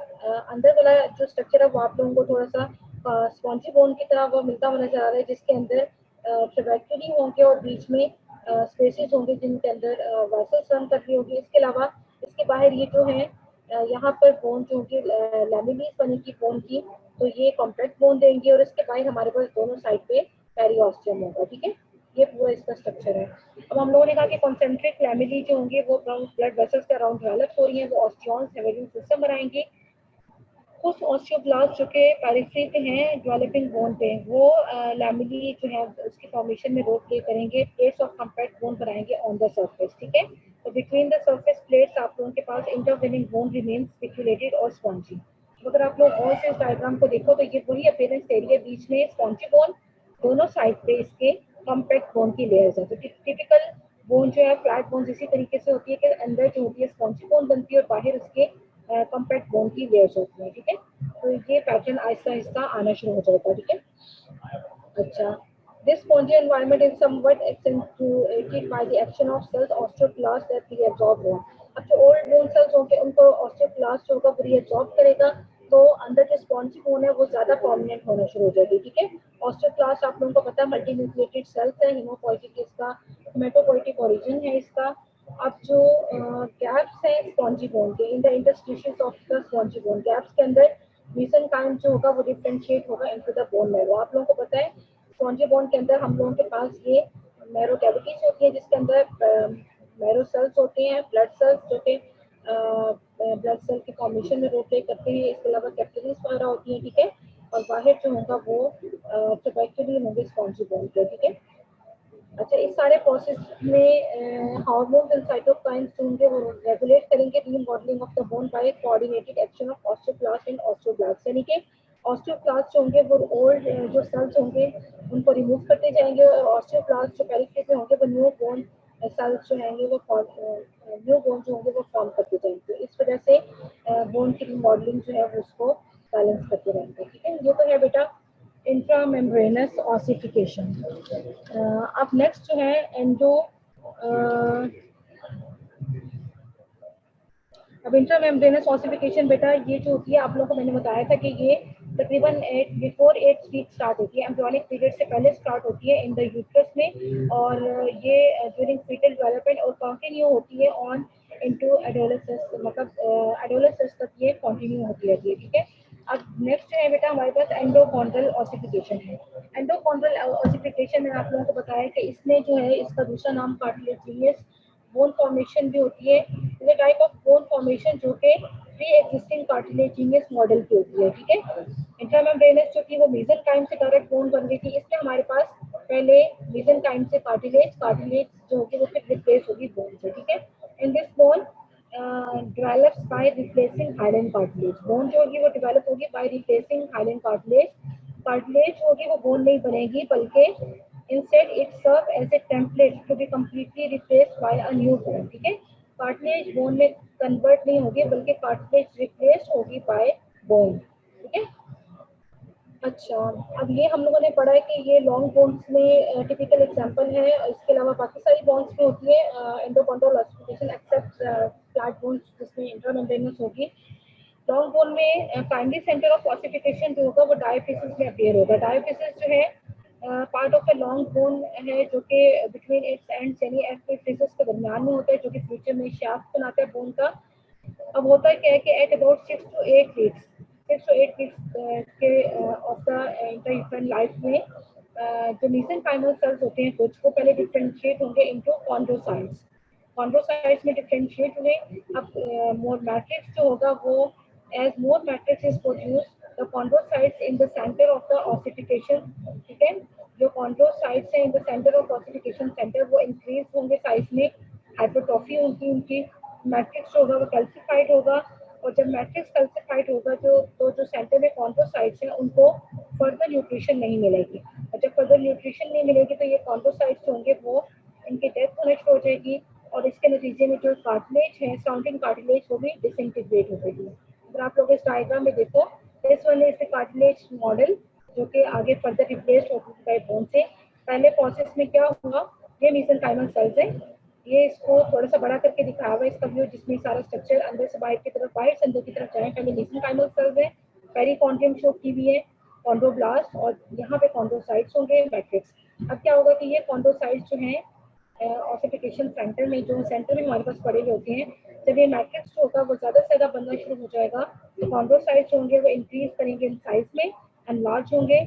अंदर वाला जो स्ट्रक्चर है वो आप लोगों को थोड़ा सा स्पॉन्जी बोन की तरह वो मिलता हुआ नजर आ रहा है, जिसके अंदर ट्रेबेक्युली होंगे और बीच में स्पेसेस होंगे जिनके अंदर वेसल्स रन कर रही होगी। इसके अलावा इसके बाहर ये जो है यहाँ पर बोन जो होगी लैमिनीज बनेगी बोन की, तो ये कॉम्पैक्ट बोन देंगे और इसके बाहर हमारे पास दोनों साइड पे पेरिओस्टियम होगा। ठीक है, ये पूरा इसका स्ट्रक्चर है। अब हम लोगों ने कहा कि कॉन्सेंट्रिक लैमिनी जो होंगे वो ब्लड वेसल्स के अराउंड डेवलप हो रही हैं, वो ऑस्टियॉन्स हेमोरेजिक सिस्टम बनाएंगे। कुछ ऑस्टियोब्लास्ट जो कि पेरिफेरी पे हैं डेवलपिंग बोन पे, वो लैमिनी जो है उसकी फॉर्मेशन में रोल प्ले करेंगे, प्लेट्स ऑफ कॉम्पैक्ट बोन बनाएंगे ऑन द सरफेस। ठीक है, तो बिटवीन द सरफेस प्लेट्स आप लोगों के पास इंटरवेनिंग बोन रिमेन्स स्पिक्यूलेटेड और स्पॉन्जी। अगर आप लोग और से इस डायग्राम को देखो तो ये वही अपीयरेंस एरिया, बीच में स्पॉन्जी बोन, दोनों साइड पे इसके कॉम्पैक्ट बोन की लेयर्स है। तो टिपिकल बोन जो है फ्लैट बोन इसी तरीके से होती है कि अंदर जो होती है स्पॉन्जी बोन बनती है और बाहर उसके कॉम्पैक्ट बोन की लेयर्स होती है। ठीक है, तो ये पैटर्न आहिस्ता आहिस्ता आना शुरू हो जाएगा। ठीक है, अच्छा, this spongy environment is somewhat accentuated by the action of cells osteoclast that reabsorb bone. अब जो ओल्ड बोन सेल्स होंगे उनको ऑस्टियोक्लास्ट होगा वो रीअब्सॉर्ब करेगा, तो अंदर जो स्पॉन्जी बोन है वो ज्यादा प्रोमिनेंट होना शुरू हो जाएगी। ठीक है, ऑस्टियोक्लास्ट आप लोगों को पता है मल्टी न्यूक्लिएटेड सेल्स है, हीमोपोइटिक इसका हेमेटोपोइटिक ओरिजिन है इसका। अब जो गैप्स हैं स्पॉन्जी बोन के, in the interstitials of the spongy bone, gaps के अंदर मेसेनकाइम जो होगा वो डिफरेंशिएट होगा इनटू द बोन मैरो। आप लोगों को पता है स्पॉन्जी बोन के अंदर हम लोगों के पास ये मैरो कैविटीज होती है जिसके अंदर मैरो सेल्स होते हैं, ब्लड सेल्स जो कि ब्लड सेल के फॉर्मेशन में रोल प्ले करते हैं। इसके अलावा कैपिलरीज वगैरह होती हैं। ठीक है, और बाहर जो होगा वो ट्रेबेक्युली होंगे स्पॉन्जी बोन के। ठीक है, अच्छा, इस सारे प्रोसेस में हार्मोन्स एंड साइटोकाइन्स जो होंगे वो रेगुलेट करेंगे remodelling of the bone by coordinated action of osteoclast and osteoblast. यानी कि ऑस्टियोक्लास्ट जो होंगे वो ओल्ड जो सेल्स होंगे उनको रिमूव करते जाएंगे और ऑस्टियोब्लास्ट जो पेरिफेरी में होंगे वो न्यू बोन सेल्स जो होंगे वो न्यू बोन जो होंगे वो फॉर्म करते जाएंगे। इस वजह से बोन की रिमॉडलिंग जो है वो उसको बैलेंस करते रहेंगे। ठीक है, ये तो है बेटा इंट्रामेम्ब्रेनस ऑसिफिकेशन। अब नेक्स्ट जो है एंडो, अब इंट्रामेम्ब्रेनस ऑसिफिकेशन बेटा ये जो होती है आप लोगों को मैंने बताया था कि ये तकरीबन बिफोर 8 वीक स्टार्ट होती है, एम्ब्रियोनिक पीरियड से पहले स्टार्ट होती है इन द यूट्रस में, और ये ड्यूरिंग फीटल डेवलपमेंट और कंटिन्यू होती है ऑन इनटू एडोलेसेंस, मतलब एडोलेसेंस तक ये कंटिन्यू होती रहती है। ठीक है, अब नेक्स्ट है बेटा हमारे पास एंडोकॉन्ड्रल ऑसिफिकेशन है। एंडोकॉन्ड्रल ऑसिफिकेशन में आप लोगों को बताया कि इसमें जो है इसका दूसरा नाम कार्टिलेजिनियस बोन फॉर्मेशन भी होती है। Is a type of bone formation जो कि प्री एग्जिस्टिंग कार्टिलेजिनियस मॉडल की होती है। ठीक है, इंट्रामेम्ब्रेनस जो थी वो मेसेनकाइम से डायरेक्ट बोन बन गई थी, इसमें हमारे पास पहले मेसेनकाइम से कार्टिलेज, कार्टिलेज जो होगी वो फिर रिप्लेस होगी बोन से। ठीक है, in this bone develops by replacing hyaline cartilage. Bone जो होगी वो डेवलप होगी by replacing hyaline cartilage. Cartilage होगी वो बोन नहीं बनेगी बल्कि instead it serve as a template to be completely replaced by a new bone. ठीक है, कार्टिलेज बोन में कन्वर्ट नहीं होगी बल्कि कार्टिलेज रिप्लेस होगी बाय बोन। ठीक है, अच्छा, अब ये हम लोगों ने पढ़ा है कि ये लॉन्ग बोन्स में टिपिकल एग्जांपल है। इसके अलावा बाकी सारी बोन्स में होती है एंडोकॉन्ड्रल ऑसिफिकेशन एक्सेप्ट फ्लैट बोन्स जिसमें इंट्रामेम्ब्रेनस होगी। लॉन्ग बोन में प्राइमरी सेंटर ऑफ ऑसिफिकेशन जो होगा वो डायफिसिस में अपीयर होगा। डायफिसिस जो है part of a long bone है जो कि बिटवीन इट्स एंड्स यानी एपिफिसिस के दरमियान में होता है, जो कि फ्यूचर में शाफ्ट बनाता है बोन का। अब होता क्या है कि एट अबाउट 6 to 8 वीक्स के ऑफ द इंट्रायूटेराइन लाइफ में जो मेसेनकाइमल सेल्स होते हैं कुछ, वो पहले डिफरेंशिएट होंगे इनटू कॉन्ड्रोसाइट्स। कॉन्ड्रोसाइट्स में डिफरेंशिएट हुए। अब मोर मैट्रिक्स जो होगा वो as more matrix is produce the chondrocytes in the centre of the ossification. ठीक है, जो कॉन्ड्रोसाइट्स हैं in the centre of ossification centre वो इंक्रीज होंगे साइज में, हाइपरट्रॉफी होगी उनकी, मैट्रिक्स जो होगा वो कैल्सिफाइड होगा, और जब मैट्रिक्स कैल्सिफाइड होगा जो सेंटर में कॉन्ड्रोसाइट्स हैं उनको फर्दर न्यूट्रिशन नहीं मिलेगी, और जब फर्दर न्यूट्रिशन नहीं मिलेगी तो ये कॉन्ड्रोसाइट्स होंगे वो इनकी डेथ होना शुरू हो जाएगी, और इसके नतीजे में जो कार्टिलेज है सराउंडिंग कार्टिलेज वो भी डिसइंटीग्रेट हो जाएगी। अगर आप लोग इस डायग्राम में देखो, this one is the cartilage model जो कि आगे फर्दर रिप्लेस होती है बोन से। पहले प्रोसेस में क्या हुआ, ये मेसेनकाइमल सेल्स है, ये इसको थोड़ा सा बड़ा करके दिखाया हुआ है इसका व्यू, जिसमें सारा स्ट्रक्चर अंदर से बाहर की तरफ, बाहर से अंदर की तरफ जाए। पहले मेसेनकाइमल सेल्स है, पेरिकॉन्ड्रियम शो की हुई है, कॉन्ड्रोब्लास्ट, और यहाँ पे कॉन्ड्रोसाइट्स होंगे मैट्रिक्स। अब क्या होगा कि ये कॉन्ड्रोसाइट्स जो हैं ऑसिफिकेशन सेंटर में, जो सेंटर में हमारे पास पड़े हुए होते हैं, जब ये मैट्रिक्स जो होगा वो ज़्यादा से ज़्यादा बनना शुरू हो जाएगा तो कॉन्ड्रोसाइट्स होंगे वो इंक्रीज करेंगे इन साइज में, एनलार्ज होंगे,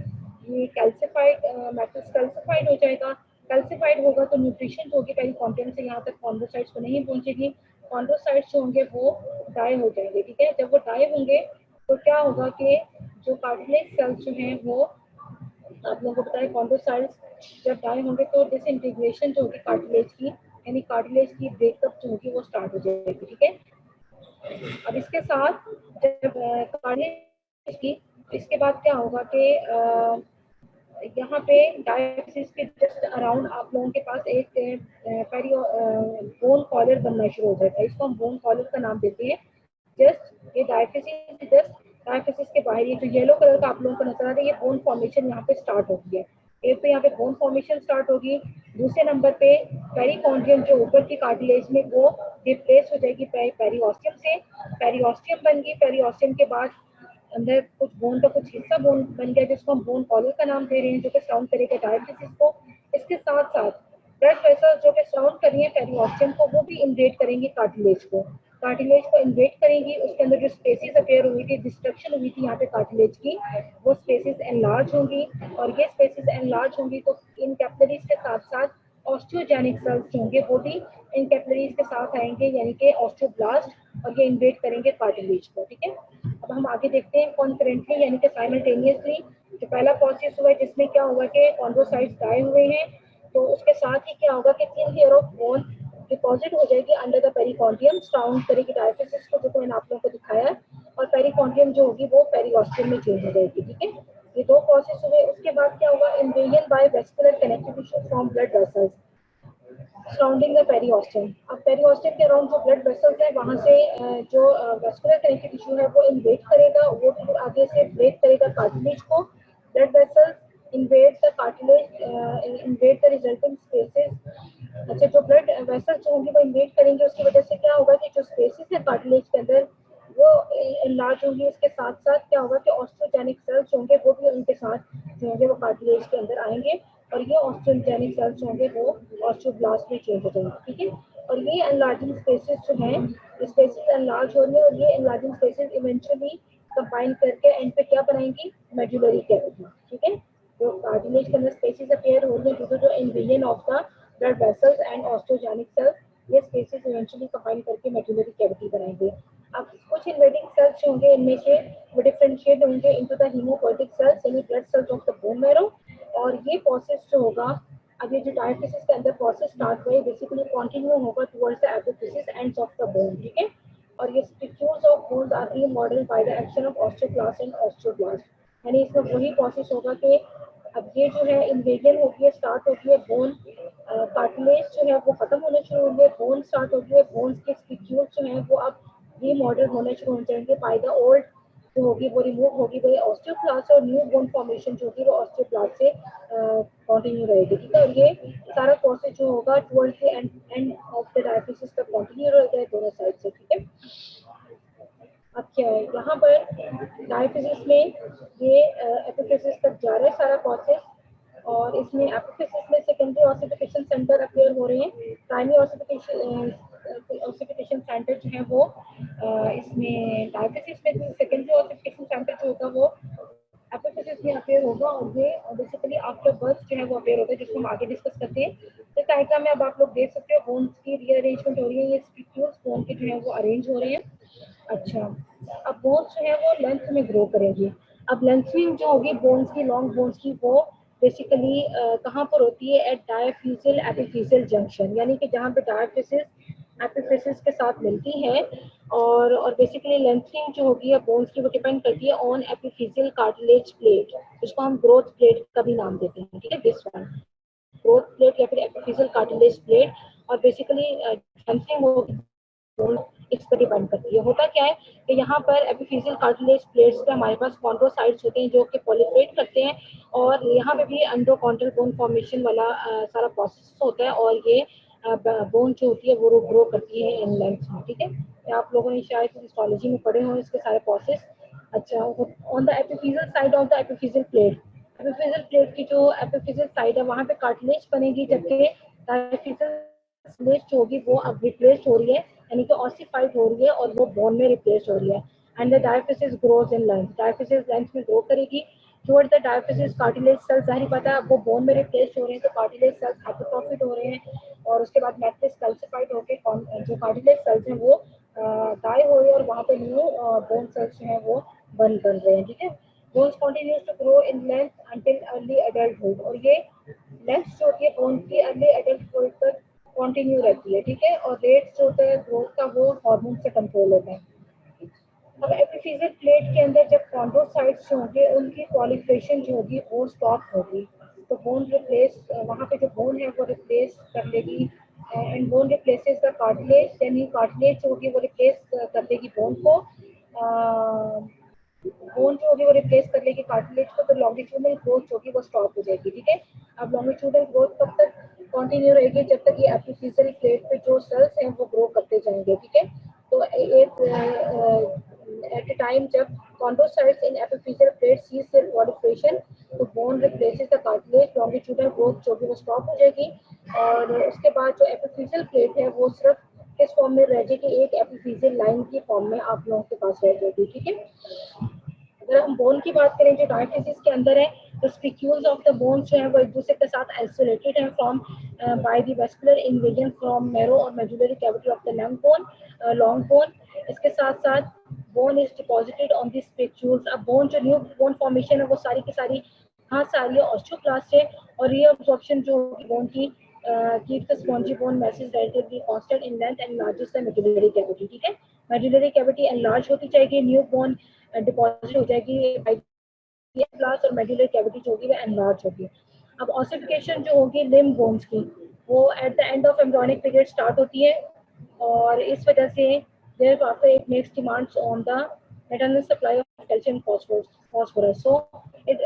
ये कैल्सिफाइड मैट्रिक्स कैल्सिफाइड हो जाएगा। कैल्सिफाइड होगा तो न्यूट्रिशन जो होगी पहली कॉन्टिनेंट से यहाँ तक कॉन्ड्रोसाइट्स को नहीं पहुंचेगी, कॉन्ड्रोसाइट्स जो होंगे वो डाई हो जाएंगे। ठीक है, जब वो डाई होंगे तो क्या होगा कि जो कार्टिलेज सेल्स जो हैं वो, आप लोगों को पता है कॉन्ड्रोसाइट्स जब डाई होंगे तो डिसइंटीग्रेशन जो होगी कार्टिलेज की, यानी कार्टिलेज की ब्रेकअप जो होगी वो स्टार्ट हो जाएगी। ठीक है, अब इसके साथ जब कार्टिलेज की, इसके बाद क्या होगा कि यहाँ पे डायबिटीज के जस्ट अराउंड आप लोगों के पास एक पेरी बोन कॉलर बनना शुरू हो जाता है, इसको हम बोन कॉलर का नाम देते हैं। जस्ट ये डायबिटीज जस्ट डायबिटीज के बाहर ये जो येलो कलर का आप लोगों को नजर आ रहा है ये बोन फॉर्मेशन यहाँ पे स्टार्ट होती है। एक तो यहाँ पे बोन फॉर्मेशन स्टार्ट होगी, दूसरे नंबर पे पेरिकॉन्ड्रियम जो ऊपर की कार्टिलेज में वो रिप्लेस हो जाएगी पेरिओस्टियम से, पेरिओस्टियम बन गई, पेरिओस्टियम के बाद अंदर कुछ बोन का कुछ हिस्सा बोन बन गया जिसको हम बोन कॉलर का नाम दे रहे हैं, जो कि सराउंड करेगा डायबिटीज को। इसके साथ साथ ब्लड वेसल्स जो कि सराउंड कर रही है पेरिओस्टियम को वो भी इन्वेट करेंगे कार्टिलेज को, कार्टिलेज को इन्वेट करेंगी, उसके अंदर जो स्पेसिस अपेयर हुई थी, डिस्ट्रक्शन हुई थी यहाँ पे कार्टिलेज की, वो स्पेसिस एनलार्ज होंगी, और ये स्पेसिस एनलार्ज होंगी तो इन कैपिलरीज के साथ साथ ऑस्टियोजेनिक सेल्स होंगे वो भी इन कैपिलरीज के साथ आएंगे, यानी कि ऑस्टियोब्लास्ट, और ये इन्वेट करेंगे कार्टिलेज को। ठीक है, अब हम आगे देखते हैं कॉन्करेंटली यानी कि साइमल्टेनियसली जो पहला प्रोसेस हुआ है जिसमें क्या हुआ कि कॉन्ड्रोसाइट्स डाई हुए हैं, तो उसके साथ ही क्या होगा कि thin layer of bone deposit हो जाएगी अंडर द पेरिकॉन्ड्रियम, सराउंड करेगी डायफिसिस को, जो मैंने आप लोगों को दिखाया है, और पेरिकॉन्ड्रियम जो होगी वो पेरिओस्टियम में चेंज हो जाएगी। ठीक है, ये दो प्रोसेस हुए। उसके बाद क्या होगा, invasion by vascular connective tissue from blood vessels surrounding the periosteum. अब पेरिओस्टियम के अराउंड जो ब्लड वेसल्स है वहां से जो वेस्कुलर कनेक्टिव टिश्यू है वो इन्वेट करेगा, वो फिर आगे से ब्रेक करेगा कार्टिलेज को, blood vessels InvIT the cartilage, InvIT the resulting spaces. अच्छा, जो ब्लड वेसल्स जो होंगी वो इन्वेट करेंगे, उसकी वजह से क्या होगा कि जो स्पेसेस है कार्टिलेज के अंदर वो इनलार्ज होंगी। उसके साथ साथ क्या होगा कि ऑस्ट्रोजेनिक सेल्स होंगे वो भी उनके साथ जो होंगे वो कार्टिलेज के अंदर आएंगे, और ये ऑस्ट्रोजेनिक सेल्स होंगे वो ऑस्टियोब्लास्ट में चेंज हो जाएंगे। ठीक है, और ये एनलार्जिंग स्पेसेस जो हैं, स्पेसेस एनलार्ज हो रही है, और ये एनलार्जिंग स्पेसेस इवेंचुअली कंबाइन करके एंड पे क्या बनाएंगी, मेडुलरी कैविटी। ठीक है, जो कार्टिलेज के अंदर स्पेसेस अपीयर हो रही है due to the invasion of the blood vessels and osteogenic cells, ये स्पेसेस इवेंचुअली कंबाइन करके मेडुलरी कैविटी बनाएंगे। अब कुछ इन्वेडिंग सेल्स होंगे इनमें से वो डिफरेंशिएट होंगे इनटू द हीमोपोएटिक सेल्स यानी blood cells of the bone marrow, और ये प्रोसेस जो होगा, अब ये जो डायलिसिस के अंदर प्रोसेस स्टार्ट हुए बेसिकली कंटिन्यू होगा towards the epiphysis ends of the bone. ठीक है, और ये structures of bones are remodelled by the action of osteoclast and osteoblast, यानी इसमें वही प्रोसेस होगा कि अब ये जो है इन्वेजन होगी है, स्टार्ट होगी है बोन, कार्टिलेज जो है वो खत्म होने शुरू होंगे, बोन स्टार्ट होगी है, बोन्स के स्ट्रक्चर्स जो हैं वो अब रीमॉडल होने शुरू हो जाएंगे बाय द ओल्ड जो होगी वो रिमूव होगी, वही ऑस्टियोक्लास्ट, और न्यू बोन फॉर्मेशन जो होगी वो ऑस्टियोक्लास्ट से कंटिन्यू रहेगी। ठीक है, और ये सारा प्रोसेस जो होगा towards the end of the dialysis तक कंटिन्यू रहेगा दोनों साइड से। ठीक है, अब क्या है यहाँ पर डायलिसिस में ये एपिफिसिस तक जा रहा है सारा प्रोसेस, और इसमें एपिफिसिस में सेकेंडरी ऑसिफिकेशन सेंटर अपीयर हो रहे हैं, प्राइमरी ऑसिफिकेशन ऑसिफिकेशन सेंटर जो है वो इसमें डायलिसिस में, सेकेंडरी ऑसिफिकेशन सेंटर जो होगा वो एपिफिसिस में अपीयर होगा, और ये बेसिकली आफ्टर बर्थ जो है वो अपीयर होता है, जिसको हम आगे डिस्कस करते हैं। इस डायग्राम में अब आप लोग देख सकते हो बोन्स की रीअरेंजमेंट हो रही है, ये स्पिक्यूल्स बोन के जो है वो अरेंज हो रहे हैं। अच्छा, अब बोन्स जो है वो लेंथ में ग्रो करेंगी। अब लेंथनिंग जो होगी बोन्स की, लॉन्ग बोन्स की, वो बेसिकली कहाँ पर होती है, एट डायफिजियल एपिफिजियल जंक्शन, यानी कि जहाँ पे डायफिसिस एपिफिसिस के साथ मिलती है, और बेसिकली लेंथनिंग जो होगी है बोन्स की वो डिपेंड करती है ऑन एपिफिजियल कार्टिलेज प्लेट, जिसको हम ग्रोथ प्लेट का भी नाम देते हैं। ठीक है, दिस वन ग्रोथ प्लेट या फिर एपिफिजियल कार्टिलेज प्लेट, और बेसिकली लेंथनिंग होगी इस पर डिपेंड करती है। होता क्या है कि यहाँ पर एपिफिजियल कार्टिलेज प्लेट्स पे हमारे पास कॉन्ड्रोसाइट्स होते हैं जो कि पॉलिफेट करते हैं, और यहाँ पे भी एंडोकॉन्ड्रल बोन फॉर्मेशन वाला सारा प्रोसेस होता है, और ये बोन जो होती है वो ग्रो करती है इन लेंथ में। ठीक है, आप लोगों ने शायद हिस्टोलॉजी में पढ़े हों इसके सारे प्रोसेस, अच्छा, on the epiphyseal side of the epiphyseal plate, epiphyseal plate की जो एपिफिजियल साइड है वहाँ पे कार्टिलेज बनेगी, जबकि डायफिजियल प्लेट जो होगी वो अब रिप्लेस हो रही है, यानी कि ऑसिफाइड हो रही है और वो बोन में रिप्लेस हो रही है। And the diaphysis grows in length, diaphysis length में ग्रो करेगी toward the diaphysis cartilage cells, जाहिर पता है वो बोन में रिप्लेस हो रहे हैं तो कार्टिलेज सेल्स हाइपरट्रॉफिड हो रहे हैं, और उसके बाद मैट्रिक्स कैल्सिफाइड होकर जो कार्टिलेज सेल्स हैं वो डाई हो रहे हैं और वहाँ पे न्यू बोन सेल्स जो हैं वो बन रहे हैं, ठीक है। Bones continues to grow in length until early adulthood, और ये लेंथ जो होती है बोन की अर्ली एडल्टहुड तक कंटिन्यू रहती है, ठीक है। और रेट जो होता है ग्रोथ का वो हार्मोन से कंट्रोल होता है। अब एपिफिजियल प्लेट के अंदर जब कॉन्ड्रोसाइट्स जो होंगे उनकी proliferation जो होगी वो स्टॉप होगी, तो बोन रिप्लेस, वहाँ पे जो बोन है वो रिप्लेस कर लेगी, and bone replaces the cartilage, यानी कार्टिलेज जो होगी वो रिप्लेस कर देगी बोन को, बोन जो होगी वो रिप्लेस कर लेगी कार्टिलेज को, तो लॉन्गिट्यूडनल ग्रोथ जो होगी वो स्टॉप हो जाएगी, ठीक है। अब लॉन्गिट्यूडनल ग्रोथ कब तक कंटिन्यू रहेगी, जब तक ये एपिफिजियल प्लेट पे जो सेल्स हैं वो ग्रो करते जाएंगे, ठीक है। तो एक एट अ टाइम जब chondrocytes in epiphyseal plate cease their proliferation, तो bone replaces the cartilage, longitudinal growth जो भी वो stop हो जाएगी, और उसके बाद जो epiphyseal plate है वो सिर्फ किस फॉर्म में रह जाएगी, एक epiphyseal लाइन की फॉर्म में आप लोगों के पास रह जाएगी, ठीक है। अगर हम बोन की बात करें जो डायफिजिस के अंदर है, तो स्पिक्यूल्स ऑफ द बोन जो है वो एक दूसरे के साथ आइसोलेटेड है from by the vascular invasion from marrow और medullary cavity of the long bone. इसके साथ साथ bone is deposited on the spicules. अब बोन जो न्यू बोन फॉर्मेशन है वो सारी की सारी कहाँ से आ रही है, ऑस्टियोक्लास्ट से, और रीअब्जॉर्प्शन जो बोन की keeps the spongy bone masses relatively constant in length and enlarges the medullary cavity, ठीक है। medullary cavity enlarge होती जाएगी, न्यू बोन डिपॉजिट हो जाएगी क्लास, और मेडुलर कैविटी जो होगी वो एनलार्ज होगी। अब ऑसिफिकेशन जो होगी लिम्ब बोन्स की, वो at the end of embryonic period start होती है, और इस वजह से thereafter it makes demands on the maternal supply of calcium phosphorus, so it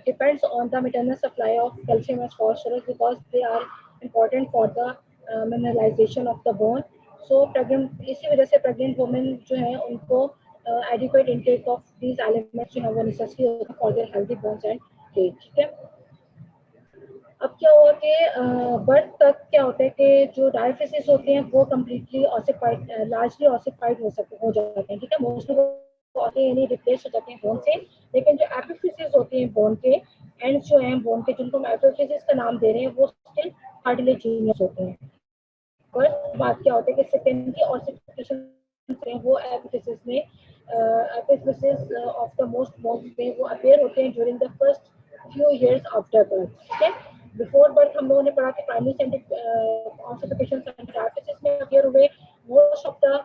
depends on the maternal supply of calcium and phosphorus because they are important for the mineralization of the bone. So pregnant, इसी वजह से pregnant women जो है उनको adequate intake of these elements जो है वो necessary होता है for their healthy bones and teeth, ठीक है। अब क्या हुआ कि बर्थ तक क्या होता है कि जो डायफिसिस होते हैं वो कम्प्लीटली ऑसिफाइड, लार्जली ऑसिफाइड हो जाते हैं, ठीक है। मोस्टली वो होते हैं यानी रिप्लेस हो जाते हैं बोन से, लेकिन जो एपिफिसिस होते हैं बोन के एंड जो हैं बोन के, जिनको हम एपिफिसिस का नाम दे रहे हैं, वो स्टिल कार्टिलेजिनियस होते हैं। फर्स्ट बात क्या होता है कि सेकेंडरी ऑसिफिकेशन वो एपिफिसिस में एपिफिसिस ऑफ द मोस्ट बोन्स में वो अपेयर होते हैं during the first few years after birth, ठीक है। बिफोर बर्थ हम लोगों ने पढ़ा कि primary centre ossification centre diaphysis में अपेयर हुए, मोस्ट ऑफ द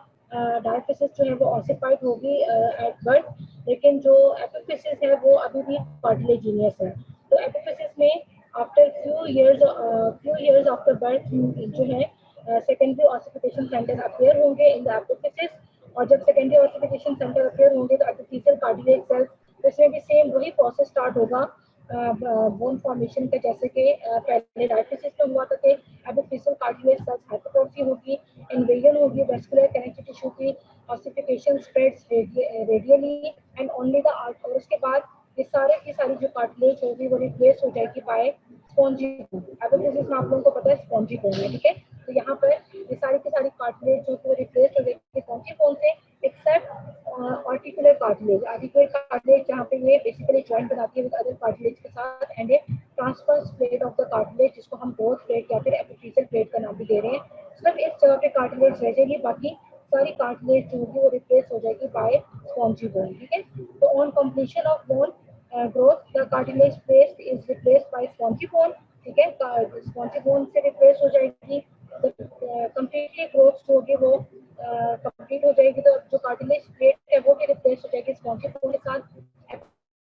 डायफिसिस जो है वो ऑसिफाइड होगी एट बर्थ, लेकिन जो एपिफिसिस है वो अभी भी कार्टिलेजिनियस है। तो एपिफिसिस में after few years after birth जो है सेकेंडरी ऑसिफिकेशन सेंटर अपेयर होंगे इन द एपिफिसिस, और जब सेकेंडरी ऑसिफिकेशन सेंटर अपेयर होंगे तो एपिफिशियल कार्टिलेज सेल्स, इसमें भी सेम वही प्रोसेस स्टार्ट होगा बोन फॉर्मेशन का, जैसे कि पहले डायफिसिस में हुआ था कि एपिफिशियल कार्टिलेज सेल्स हाइपरट्रॉफी होगी, इन्वेजन होगी वेस्कुलर कनेक्टिव टिश्यू की, ossification spreads radially and only the art, और उसके बाद ये सारे की सारी जो कार्टिलेज होगी वो रिप्लेस हो जाएगी बाय स्पॉन्जी बोन। एपिफिशिस में आप लोगों को पता है स्पॉन्जी बोन है, ठीक है। तो यहाँ पर ये सारी की सारी कार्टिलेज जो है रिप्लेस हो जाएगी स्पॉन्जी बोन से, एक्सेप्ट आर्टिकुलर कार्टिलेज जहाँ पे ये बेसिकली जॉइंट बनाती है विद अदर कार्टिलेज के साथ, and A transverse plate of the cartilage जिसको हम ग्रोथ प्लेट या फिर एपिफिशियल प्लेट का नाम भी दे रहे हैं। सिर्फ इस जगह पे कार्टिलेज रह जाएगी, बाकी सारी कार्टिलेज जो होगी वो रिप्लेस हो जाएगी बाय स्पॉन्जी बोन, ठीक है। तो on completion of bone growth the cartilage plate is replaced by spongy bone, ठीक है। स्पॉन्जी बोन से रिप्लेस हो जाएगी, कंप्लीटली ग्रोथ जो होगी वो कंप्लीट हो जाएगी, तो जो कार्टिलेज प्लेट है वो भी रिप्लेस हो जाएगी स्पॉन्जी बोन के साथ,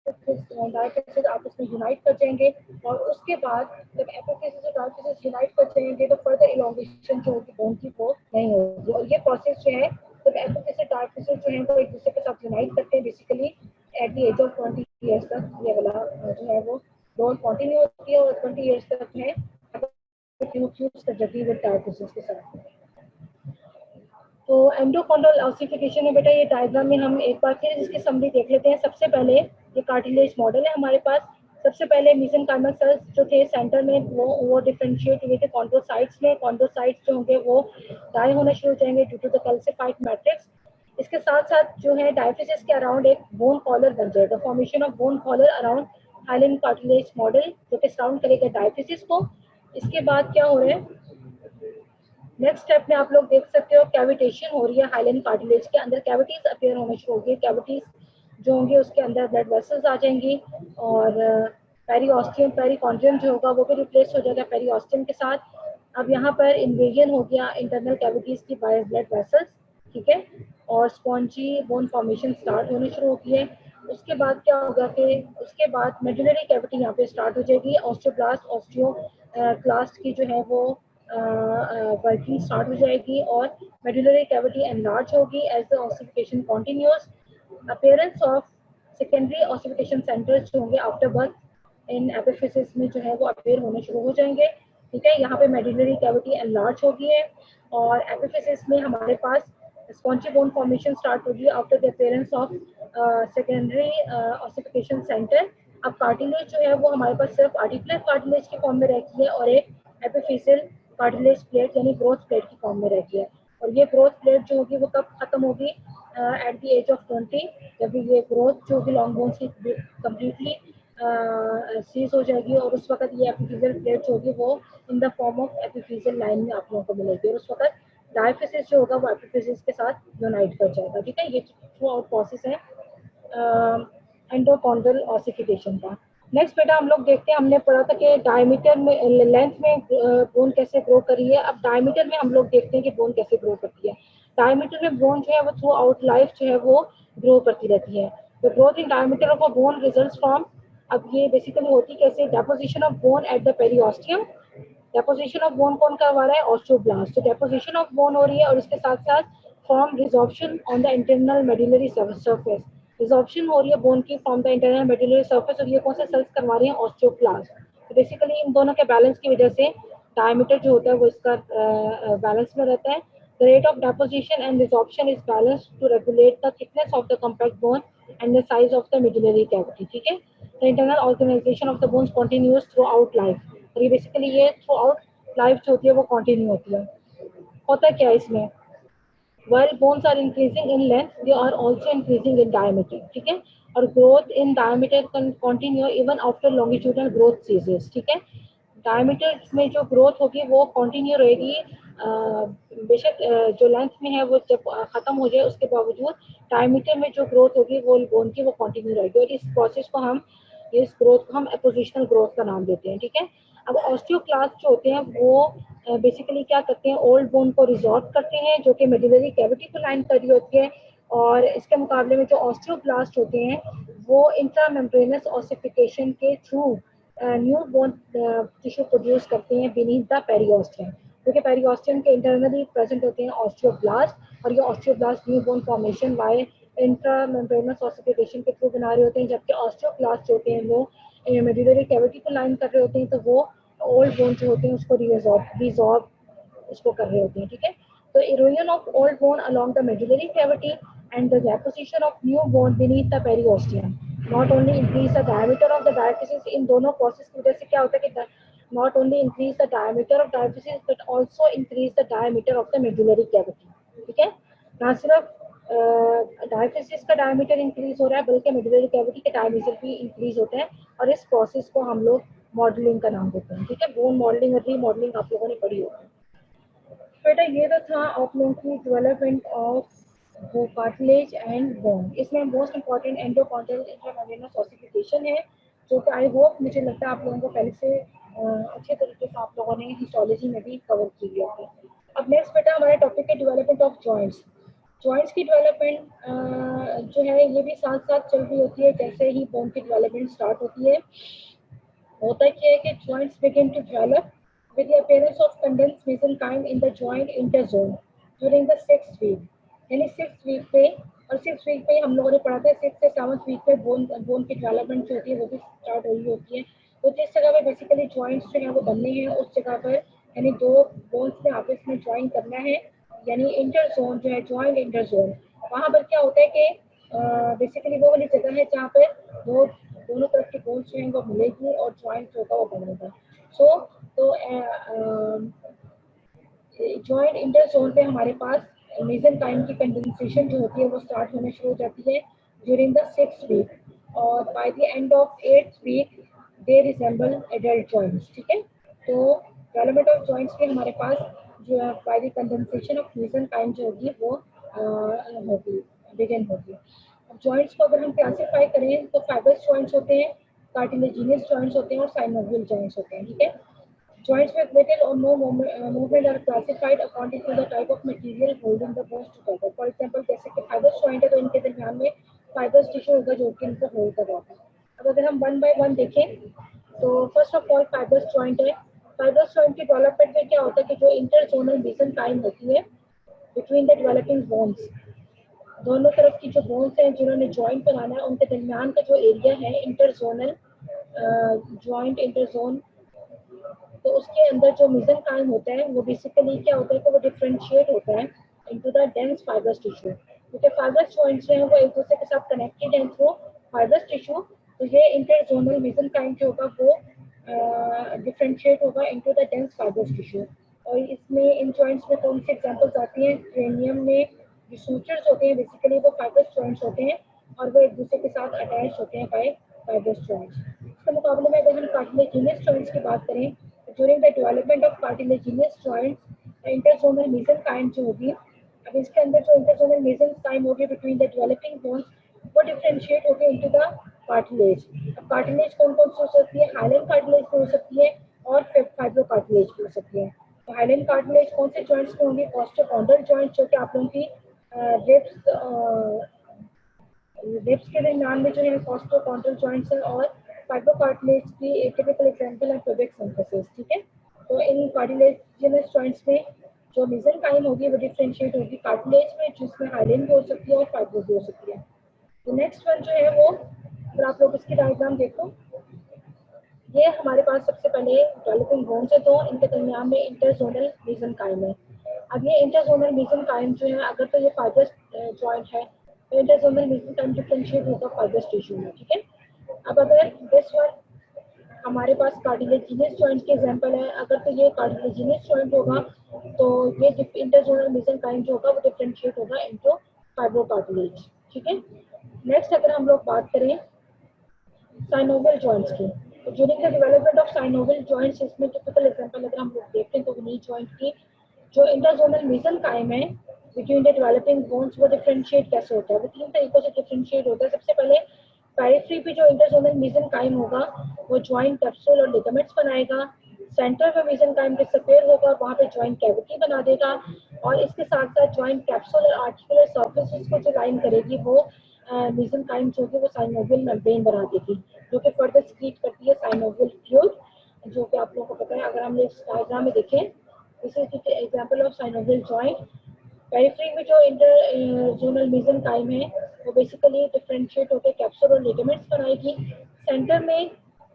डायफिसिस आपस में यूनाइट कर जाएंगे, और उसके बाद जब एपिफिसिस और डायफिसिस यूनाइट कर जाएंगे तो फर्दर इलॉन्गेशन जो होगी बोन की वो नहीं होगी, और ये प्रोसेस जो है जब एपिफिसिस डायफिसिस जो है वो एक दूसरे के साथ यूनाइट करते हैं basically at the age of 20 years तक, ये वाला जो है वो बोन कंटिन्यू होती है, और 20 ईयर्स तक है न्यूक्लियस कर जाती है डायफिसिस के साथ। तो एंडोकॉन्ड्रल ऑसिफिकेशन में बेटा ये डायग्राम में हम एक बार फिर इसकी समरी देख लेते हैं। सबसे पहले ये कार्टिलेज मॉडल है हमारे पास। सबसे पहले मेसेनकाइमल सेल्स जो थे सेंटर में वो डिफरेंशिएट हुए थे कॉन्ड्रोसाइट्स में। कॉन्ड्रोसाइट्स जो होंगे वो डाई होना शुरू हो जाएंगे due to the calcified matrix. इसके साथ साथ जो है डायफिसिस के अराउंड एक बोन कॉलर बन जाएगा, formation of bone collar around hyaline cartilage model जो कि सराउंड करेगा डायफिसिस को। इसके बाद क्या हो रहा है, नेक्स्ट स्टेप में आप लोग देख सकते हो कैविटेशन हो रही है हाइलन कार्टिलेज के अंदर, कैविटीज अपीयर होने शुरू हो गई। कैविटीज जो होंगे उसके अंदर ब्लड वेसल्स आ जाएंगी और पेरीऑस्टियम पेरिकॉन्ड्रियम जो होगा वो भी रिप्लेस हो जाएगा पेरीऑस्टियम के साथ। अब यहाँ पर इन्वेजन हो गया इंटरनल कैविटीज की बाय ब्लड वेसल्स, ठीक है, और स्पॉन्जी बोन फॉर्मेशन स्टार्ट होने शुरू होती है। उसके बाद क्या होगा कि उसके बाद मेडुलरी कैविटी यहाँ पे स्टार्ट हो जाएगी। ऑस्टियोब्लास्ट ऑस्टियोक्लास्ट की जो है वो वर्किंग स्टार्ट हो जाएगी और मेडुलरी कैविटी एनलार्ज होगी as the ossification continuous. Appearance of secondary ossification centres जो होंगे आफ्टर बर्थ इन एपिफिसिस में जो है वो अपीयर होने शुरू हो जाएंगे, ठीक है। यहाँ पे मेडुलरी कैविटी एनलार्ज होगी है और एपिफिसिस में हमारे पास स्पॉन्जी बोन फॉर्मेशन स्टार्ट होगी after the appearance of secondary ossification centre. अब कार्टिलेज जो है वो हमारे पास सिर्फ आर्टिकुलर कार्टिलेज की फॉर्म में रहती है और एक एपिफिशियल कार्टिलेज प्लेट यानी ग्रोथ प्लेट की फॉर्म में रहती है। और ये ग्रोथ प्लेट जो होगी वो कब खत्म होगी, एट द एज ऑफ 20, जब ये ग्रोथ जो होगी लॉन्ग बोन्स की कम्प्लीटली सीज हो जाएगी और उस वक्त ये एपिफिशियल प्लेट जो होगी वो in the form of epiphyseal line में आप लोगों को मिलेगी और उस वक्त डायफिसिस जो होगा वो एपिफिसिस के साथ यूनाइट कर जाएगा, ठीक है। ये थ्रू आउट प्रोसेस है एंडोकॉन्ड्रल ऑसिफिकेशन का। नेक्स्ट बेटा हम लोग देखते हैं, हमने पढ़ा था कि डायमीटर में लेंथ में बोन कैसे ग्रो करी है। अब डायमीटर में हम लोग देखते हैं कि बोन कैसे ग्रो करती है। डायमीटर में बोन जो है वो थ्रू आउट लाइफ जो है वो ग्रो करती रहती है। तो growth in diameter of a bone results from, अब ये बेसिकली होती कैसे, deposition of bone at the periosteum. Deposition of bone कौन करवा रहा है, ऑस्टियोब्लास्ट। तो डेपोजिशन ऑफ बोन हो रही है और इसके साथ साथ form resorption on the internal medullary surface. Resorption हो रही है बोन की from the internal medullary surface और ये कौन से सेल्स करवा रही है, ऑस्टियोक्लास्ट। तो बेसिकली इन दोनों के बैलेंस की वजह से डायमीटर जो होता है वो इसका बैलेंस में रहता है। The rate of deposition and resorption is balanced to regulate the thickness of the compact bone and the size of the medullary cavity, ठीक है। The internal organization of the bones continues throughout life। और ये बेसिकली ये थ्रू आउट लाइफ जो होती है वो कंटिन्यू होती है। होता क्या है इसमें, while bones are increasing in length they are also increasing in diameter, ठीक है। और growth in diameter can continue even after longitudinal growth ceases, ठीक है। डायमीटर में जो ग्रोथ होगी वो कंटिन्यू रहेगी, बेशक जो लेंथ में है वो जब खत्म हो जाए उसके बावजूद डायमीटर में जो ग्रोथ होगी वो बोन की वो कंटिन्यू रहेगी और इस प्रोसेस को हम, इस ग्रोथ को हम एपोजिशनल ग्रोथ का नाम देते हैं, ठीक है। अब ऑस्टियोक्लास्ट जो होते हैं वो बेसिकली क्या करते हैं, ओल्ड बोन को रिजॉर्ट करते हैं जो कि मेडुलरी कैविटी को लाइन कर रही होती है और इसके मुकाबले में जो ऑस्टियोब्लास्ट होते हैं वो इंट्रामेम्ब्रेनस ऑसिफिकेशन के through new bone tissue produce करते हैं बीनीथ द पेरियोस्टियम, क्योंकि पेरियोस्टियम के इंटरनली प्रेजेंट होते हैं ऑस्टियोब्लास्ट और ये osteoblast new bone formation by intramembranous ossification के थ्रू बना रहे होते हैं, जबकि ऑस्टियोक्लास्ट जो होते हैं वो मेडुलरी कैविटी को लाइन कर रहे होते हैं तो वो ओल्ड बोन जो होते हैं उसको रिजॉर्ब उसको कर रहे होते हैं, ठीक है। तो erosion of old bone along the medullary cavity and the deposition of new bone beneath the periosteum not only increase the diameter of the diaphysis, इन दोनों प्रोसेस की वजह से क्या होता है कि not only increase the diameter of diaphysis but also increase the diameter of the medullary cavity, ठीक है। ना सिर्फ डायफिसिस का डायमीटर इंक्रीज हो रहा है बल्कि मेडुलरी कैविटी के डायमीटर भी इंक्रीज होते हैं और इस प्रोसेस को हम लोग मॉडलिंग का नाम देते हैं, ठीक है। बोन मॉडलिंग और रीमॉडलिंग आप लोगों ने पढ़ी होगी। बेटा ये तो था आप लोगों की डेवलपमेंट ऑफ वो कार्टिलेज एंड बोन। इसमें मोस्ट इंपॉर्टेंट एंडोकॉन्ड्रल इंट्रामेम्ब्रेनस ऑसिफिकेशन है जो कि आई होप, मुझे लगता है आप लोगों को पहले से अच्छे तरीके से आप लोगों ने हिस्टोलॉजी में भी कवर की हुई है। अब नेक्स्ट बेटा हमारा टॉपिक है डेवलपमेंट ऑफ जॉइंट्स। जॉइंट्स की डेवलपमेंट जो है ये भी साथ साथ चल रही होती है जैसे ही बोन की डेवलपमेंट स्टार्ट होती है। होता क्या है कि joints begin to develop with the appearance of condensed mesenchyme in the joint interzone during the 6th week, यानी 6th week पे, और 6th week पे हम लोगों ने पढ़ा था 6th से 7th week पे बोन की डेवलपमेंट जो होती है वो भी स्टार्ट हो रही होती है। तो जिस जगह पे बेसिकली जॉइंट्स जो है वो बनने हैं उस जगह पर यानी दो बोन्स में आपस में ज्वाइन करना है यानी इंटर जोन जो है, जॉइंट इंटर जोन, वहाँ पर क्या होता है कि बेसिकली वो वाली जगह है जहाँ पे वो दोनों तरफ की बोन्स जो है वो मिलेगी और जॉइंट होगा वो बनेगा। सो तो जॉइंट इंटर जोन पे हमारे पास मेसेंकाइम की कंडेंसेशन जो होती है वो स्टार्ट होने शुरू हो जाती है ड्यूरिंग द 6th वीक, और by the end of 8th week they resemble adult joints. ठीक है, तो डेवलपमेंट ऑफ जॉइंट्स में हमारे पास जो है by the condensation of mesenchyme जो होगी वो होगी, बिगिन होगी। अब जॉइंट्स को अगर हम क्लासिफाई करें तो फाइबर्स जॉइंट्स होते हैं, कार्टिलेजिनस जॉइंट्स होते हैं और साइनोवियल जॉइंट्स होते हैं। ठीक है, joints with little or no movement are classified according to the type of material holding the bones together. For example, जैसे कि फाइबर्स जॉइंट है तो इनके दरमियान में फाइबर्स टिश्यू होगा जो कि इनको होल्ड कर रहा है। अब अगर हम वन बाय वन देखें तो first of all fibres joint है। फाइबर्स जॉइंट की डेवलपमेंट में क्या होता है कि जो इंटरजोनल मेसेंकाइम होती है बिटवीन द डेवलपिंग बोन्स, दोनों तरफ की जो बोन्स हैं जिन्होंने जॉइंट बनाना है उनके दरमियान का जो एरिया है इंटरजोनल जॉइंट इंटरजोन, तो उसके अंदर जो मेसेंकाइम होता है वो बेसिकली क्या होता है कि वो डिफरेंशिएट होता है into the dense fibrous tissue, क्योंकि फाइबरस जॉइंट्स जो हैं वो एक दूसरे के साथ कनेक्टेड हैं थ्रू फाइबरस टिश्यू। तो ये इंटरजोनल मेसेंकाइम जो होगा वो डिफरेंशिएट होगा into the dense fibrous tissue. और इसमें इन जॉइंट्स में कौन सी एग्जांपल्स आती हैं, क्रेनियम में जो सूचर्स होते हैं बेसिकली वो फाइबरस जॉइंट्स होते हैं और वो एक दूसरे के साथ अटैच होते हैं बाय फाइबरस जॉइंट्स। इसके मुकाबले में अगर हम कार्टिलेजिनस जॉइंट्स की बात करें, during the development of cartilaginous joints interzonal mesenchyme जो होगी, अब इसके अंदर जो इंटरजोनल मेसेंकाइम होगी बिटवीन द डेवलपिंग बोन्स वो डिफरेंशिएट होकर इनटू द कार्टिलेज। अब कार्टिलेज कौन कौन सी हो सकती है, हाइलैंड कार्टिलेज हो सकती है और फाइब्रो कार्टिलेज हो सकती है। तो हाइलैंड कार्टिलेज कौन से जॉइंट्स में होंगी, कॉस्टोकॉन्ड्रल जॉइंट जो कि आप लोगों की रिब्स रिब्स के दरमियान में जो है कॉस्टोकॉन्ड्रल जॉइंट्स है, और फाइब्रोकार्टिलेज की एक टिपिकल एग्जांपल है प्यूबिक सिंथेसिस। ठीक है, तो इन कार्टिलेजिनस जॉइंट्स में जो मेसेंकाइम होगी वो डिफरेंशिएट होगी कार्टिलेज में, जिसमें हाइलिन भी हो सकती है और फाइब्रो भी हो सकती है। तो नेक्स्ट वन जो है वो, अगर आप लोग इसकी डायग्राम देखो, ये हमारे पास सबसे पहले डेवलपिंग बोन्स है, तो इनके दरमियान में इंटरजोनल मेसेंकाइम है। अब ये इंटरजोनल मेसेंकाइम जो है, अगर तो ये फाइबरस जॉइंट है तो इंटरजोनल मेसेंकाइम डिफरेंशिएट होगा फाइबरस टिश्यू में। ठीक है, अब अगर दिस वन हमारे पास कार्टिलेजिनस जॉइंट के एग्जांपल है, अगर तो ये कार्टिलेजिनस जॉइंट होगा तो ये इंटरजोनल मेसेंकाइम जो होगा वो डिफरेंशिएट होगा इनटू फाइब्रोकार्टिलेज। ठीक है, नेक्स्ट अगर हम लोग बात करें साइनोवियल जॉइंट्स की, तो during the development of synovial joints, इसमें टिपिकल एग्जांपल अगर हम लोग देखते हैं तो नी जॉइंट की जो इंटरजोनल मेसेंकाइम है बिटवीन द डेवलपिंग बोन्स वो डिफरेंशिएट कैसे होता है, वो तीन तरीकों से डिफरेंशिएट होता है। सबसे पहले पेरिफेरी पे जो इंटरजोनल मेसेंकाइम होगा वो जॉइंट कैप्सूल और लिगामेंट्स बनाएगा, सेंटर में मेसेंकाइम डिसअपीयर होगा, वहाँ पे जॉइंट कैविटी बना देगा, और इसके साथ साथ जॉइंट कैप्सूल और आर्टिकुलर सर्फेसिस को जो लाइन करेगी वो मेसेंकाइम जो है वो साइनोवियल मेम्ब्रेन बना देगी, जो कि फर्दर सीक्रेट करती है साइनोवियल फ्लूइड, जो कि आप लोगों को पता है। अगर हम इस डायग्राम में देखें, this is the example of synovial joint. Periphery में जो इंटरजोनल मेसेंकाइम है वो बेसिकली डिफरेंशिएट होकर कैप्सूल और लिगामेंट्स बनाएगी, सेंटर में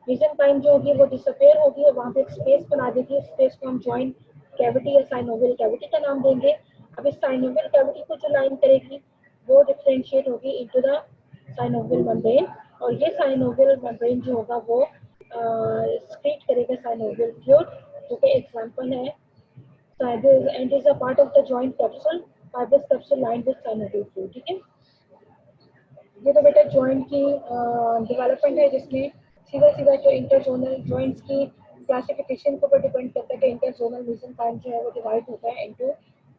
मेसेंकाइम जो होगी वो डिसअपीयर होगी और वहाँ पे एक स्पेस बना देगी, स्पेस को हम जॉइंट कैविटी या साइनोवियल कैविटी का नाम देंगे। अब इस साइनोवियल कैविटी को जो लाइन करेगी वो डिफरेंशिएट होगी इनटू द साइनोवियल मेम्ब्रेन, और ये साइनोवियल मेम्ब्रेन जो होगा वो स्क्रीट करेगा साइनोवियल फ्लूइड, जो कि एग्जांपल है fibers and is a part of the joint capsule, fibrous capsule lined with synovial fluid। ठीक है, ये तो बेटा जॉइंट की डेवलपमेंट है जिसमें सीधा सीधा जो इंटरजोनल जॉइंट्स की क्लासिफिकेशन के ऊपर डिपेंड करता है कि इंटरजोनल मेसेंकाइम जो है वो डिवाइड होता है इनटू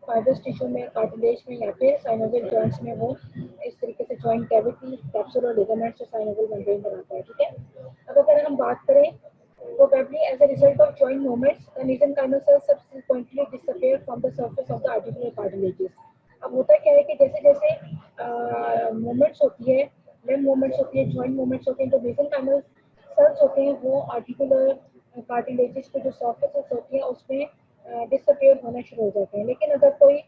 फाइबरस टिश्यू में, कार्टिलेज में, या फिर साइनोवियल जॉइंट्स में वो इस तरीके से जॉइंट कैविटी, कैप्सूल और लिगामेंट्स और साइनोवियल मेम्ब्रेन बनाता है। ठीक है, अब अगर हम बात करें probably as a result of joint movements, the mesenchymal cells subsequently disappear from the surface of the articular cartilages। अब होता क्या है कि जैसे जैसे मूवमेंट्स होती है, लिम्ब मूवमेंट्स होती है, जॉइंट मूवमेंट्स होते हैं, तो मेसेंकाइमल सेल्स होते हैं वो आर्टिकुलर कार्टिलेजेस के जो सर्फेसेस होती है उसमें डिसअपीयर होना शुरू हो जाते हैं। लेकिन अगर कोई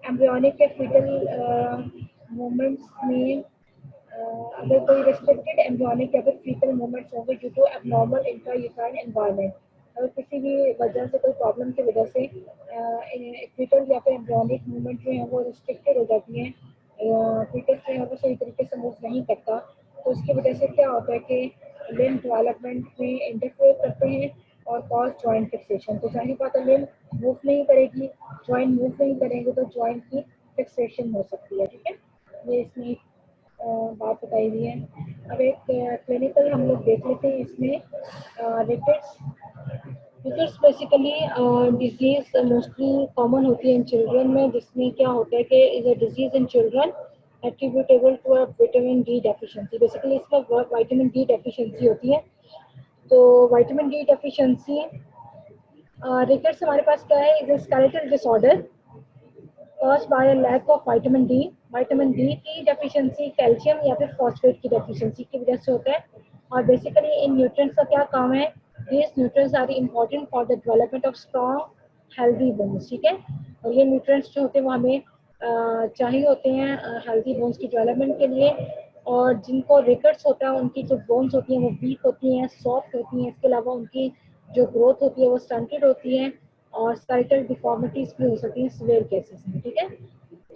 एम्ब्रियोनिक या फीटल मूवमेंट्स में अगर कोई रेस्ट्रिक्टेड एम्ब्रियोनिक या फिर फीटल मूवमेंट्स होंगे due to abnormal intrauterine environment, अगर किसी भी वजह से, कोई प्रॉब्लम की वजह से इक्विटल या फिर एम्ब्रियोनिक मूवमेंट जो है वो रिस्ट्रिक्टेड हो जाती है, फीटस जो है वो सही तरीके से मूव नहीं करता, तो उसकी वजह से क्या होता है कि लिम्ब डेवलपमेंट में इंटरफेयर करते हैं और कॉज जॉइंट फिक्सेशन। तो जाहिर बात है लिम्ब मूव नहीं करेगी, जॉइंट मूव नहीं करेंगे तो जॉइंट की फिक्सेशन हो सकती है। ठीक है, ये इसमें बात बताई हुई है। अब एक क्लिनिकल हम लोग देख लेते हैं इसमें rickets. Rickets basically disease mostly common होती है इन चिल्ड्रन में, जिसमें क्या होता है कि is a disease in children attributable to a vitamin D deficiency. Basically इसमें विटामिन डी डेफिशिएंसी होती है। तो विटामिन डी डेफिशिएंसी रिकेट्स हमारे पास क्या है, is a skeletal disorder caused by a lack of vitamin D। Vitamin D की डेफिशिएंसी कैल्शियम या फिर फॉस्फेट की डेफिशिएंसी की वजह से होता है। और बेसिकली इन न्यूट्रिएंट्स का क्या काम है, these nutrients are important for the development of strong healthy bones। ठीक है, और ये न्यूट्रिएंट्स जो होते हैं वो हमें चाहिए होते हैं हेल्दी बोन्स की डेवलपमेंट के लिए। और जिनको रिकेट्स होता है उनकी जो बोन्स होती हैं वो वीक होती हैं, सॉफ्ट होती हैं। इसके अलावा उनकी जो ग्रोथ होती है वो स्टंटेड होती है और स्केलेटल डिफॉर्मिटीज भी हो सकती हैं सिवियर केसेस में। ठीक है,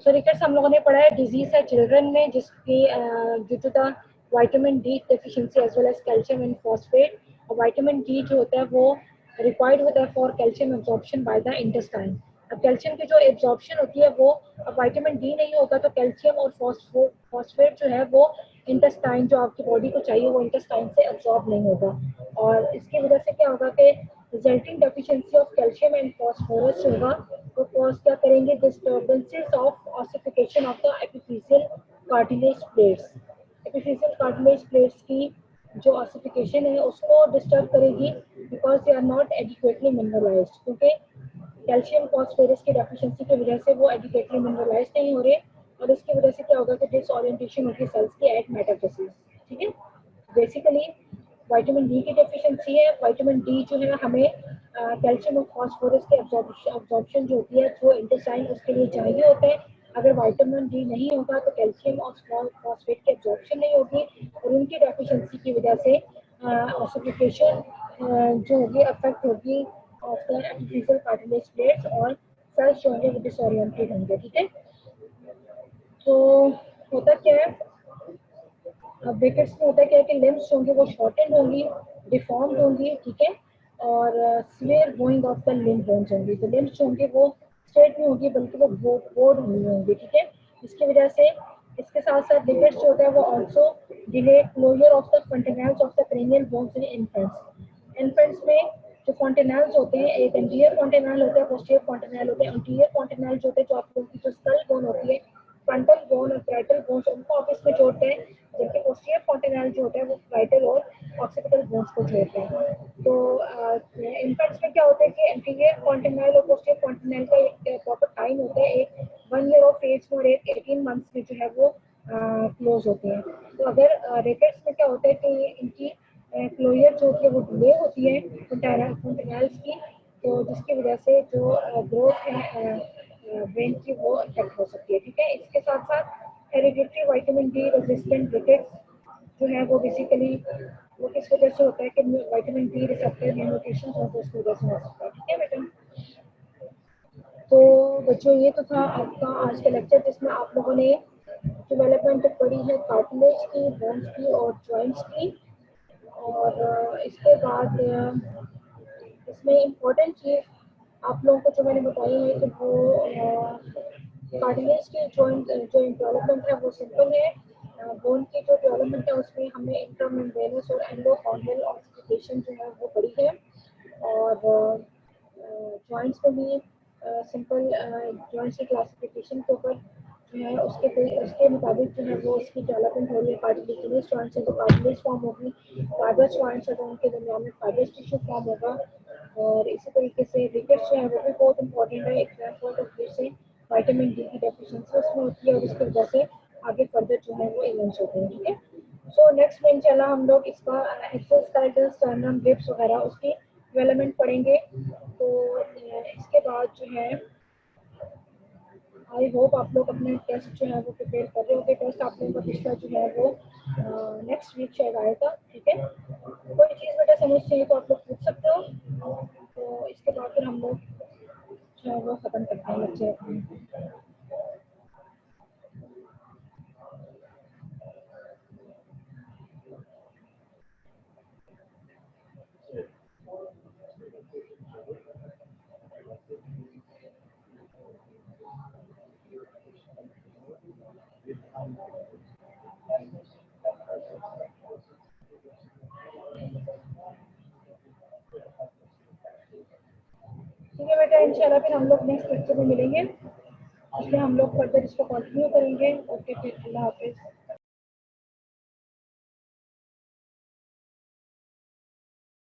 सो रिकेट्स हम लोगों ने पढ़ा है डिजीज है चिल्ड्रन में, जिसकी due to the vitamin D deficiency as well as calcium and phosphate. और विटामिन डी जो होता है वो रिक्वायर्ड होता है for calcium absorption by the intestine. अब कैल्शियम की जो एब्जॉर्प्शन होती है वो, अब विटामिन डी नहीं होगा तो कैल्शियम और फॉस्फेट जो है वो इंटेस्टाइन, जो आपकी बॉडी को चाहिए वो इंटेस्टाइन से एब्जॉर्ब नहीं होगा। और इसकी वजह से क्या होगा कि resulting deficiency of calcium and phosphorus होगा, तो कॉज क्या करेंगे, disturbances of ossification of the epiphyseal cartilage plates. Epiphyseal cartilage plates की जो ऑसिफिकेशन है उसको डिस्टर्ब करेगी, because they are not adequately mineralised, क्योंकि कैल्शियम फॉस्फोरस की डेफिशिएंसी की वजह से वो एडिक्वेटली मिनरलाइज नहीं हो रहे। और इसकी वजह से क्या होगा कि डिसओरिएंटेशन होगी सेल्स की एट मेटाफेसिस। ठीक है, बेसिकली विटामिन डी की डेफिशिएंसी है। विटामिन डी जो है हमें कैल्शियम और फॉस्फोरस के अब्जॉर्प्शन जो होती है जो इंटेस्टाइन उसके लिए चाहिए होते हैं। अगर विटामिन डी नहीं होगा तो कैल्शियम और फॉस्फेट की अब्जॉर्प्शन नहीं होगी, और उनकी डेफिशिएंसी की वजह से ऑसिफिकेशन जो होगी अफेक्ट होगी of the epiphyseal cartilage plates, और सेल्स जो होंगे वो डिसओरिएंटेड होंगे। ठीक है, तो होता क्या है, अब ब्रैकेट्स में होता क्या है कि लिम्स होंगी वो शॉर्टेंड होंगी, डिफॉर्म्ड होंगी। ठीक है, और swear going of the limb bones होंगी। तो लिम्स जो होंगी वो स्ट्रेट नहीं होगी बल्कि वो बोर्ड हुई होंगी। ठीक है, इसकी वजह से इसके साथ साथ ब्रैकेट्स जो होता है वो also delay closure of the fontanelles of the cranial bones in infants. Infants में जो फॉन्टेनल्स होते हैं, एक एंटीरियर फॉन्टेनल होता है, पोस्टीरियर फॉन्टेनल होते हैं। एंटीरियर फॉन्टेनल जो होते हैं जो आप लोगों की जो स्कल बोन होती है, फ्रंटल बोन और पैरेटल बोन्स उनको आपस में जोड़ते हैं, जबकि पोस्टीरियर फॉन्टेनल जो होता है वो पैरेटल और ऑक्सीपिटल बोन्स को जोड़ते हैं। तो इन्फेंट्स में क्या होता है कि एंटीरियर फॉन्टेनल और पोस्टीरियर फॉन्टेनल का एक प्रॉपर टाइम होता है, एक 1 ईयर ऑफ एज में और एक 18 मंथ्स में जो है वो क्लोज होते हैं। तो अगर रिकेट्स में क्या होता है कि इनकी क्लोजर जो होती है वो डिले होती है फॉन्टेनल्स की, तो जिसकी वजह से जो ग्रोथ है ब्रेन की वो अफेक्ट हो सकती है। ठीक है, इसके साथ साथ hereditary vitamin D resistant rickets जो है वो बेसिकली वो किस वजह से होता है कि विटामिन डी रिसेप्टर में म्यूटेशन होता है, उसकी वजह से हो सकता है। ठीक है बेटा, तो बच्चों ये तो था आपका आज का लेक्चर, जिसमें आप लोगों ने डेवलपमेंट पढ़ी है कार्टिलेज की, बोन्स की और जॉइंट्स की। और इसके बाद इसमें इम्पोर्टेंट चीज़ आप लोगों को जो मैंने बताई है कि वो कार्टिलेज की जो डेवलपमेंट है वो सिंपल है। बोन की जो डेवलपमेंट है उसमें हमने इंट्रामेम्ब्रेनस और एंडोकॉर्नियल ऑसिफिकेशन जो है वो पढ़ी है। और जॉइंट्स में भी सिंपल जॉइंट्स की क्लासिफिकेशन के ऊपर जो है उसके मुताबिक जो है वो उसकी डेवलपमेंट हो रही है। कार्टिलेजिनस जॉइंट्स है तो कार्टिलेज फॉर्म होगी, फाइब्रस जॉइंट्स है तो उनके दरमियान में फाइब्रस टिश्यू फॉर्म होगा। और इसी तरीके से रिकेट्स जो है वो भी बहुत इंपॉर्टेंट है, एग्जाम पॉइंट ऑफ व्यू से विटामिन डी की डेफिशिएंसी उसमें होती है और उसकी वजह से आगे फर्दर जो है वो इवेंट्स होते हैं। ठीक है, सो नेक्स्ट में इंशाल्लाह हम लोग इसका एक्सोस्केलेटल स्टर्नम रिब्स वगैरह उसकी डेवलपमेंट पढ़ेंगे। तो इसके बाद जो है आई होप आप लोग अपने टेस्ट जो है वो प्रिपेयर कर रहे होंगे। टेस्ट आप लोगों का पिछला जो है वो नेक्स्ट वीक शायद आएगा। ठीक है, कोई चीज़ बेटा समझ चाहिए तो आप लोग पूछ सकते हो। तो इसके बाद फिर हम लोग जो है वो ख़त्म करते हैं लेक्चर अपना। ठीक है बेटा, इंशाल्लाह फिर हम लोग नेक्स्ट लेक्चर में मिलेंगे, इसलिए हम लोग फर्दर इसको कंटिन्यू करेंगे। ओके, फिर अल्लाह हाफिज़।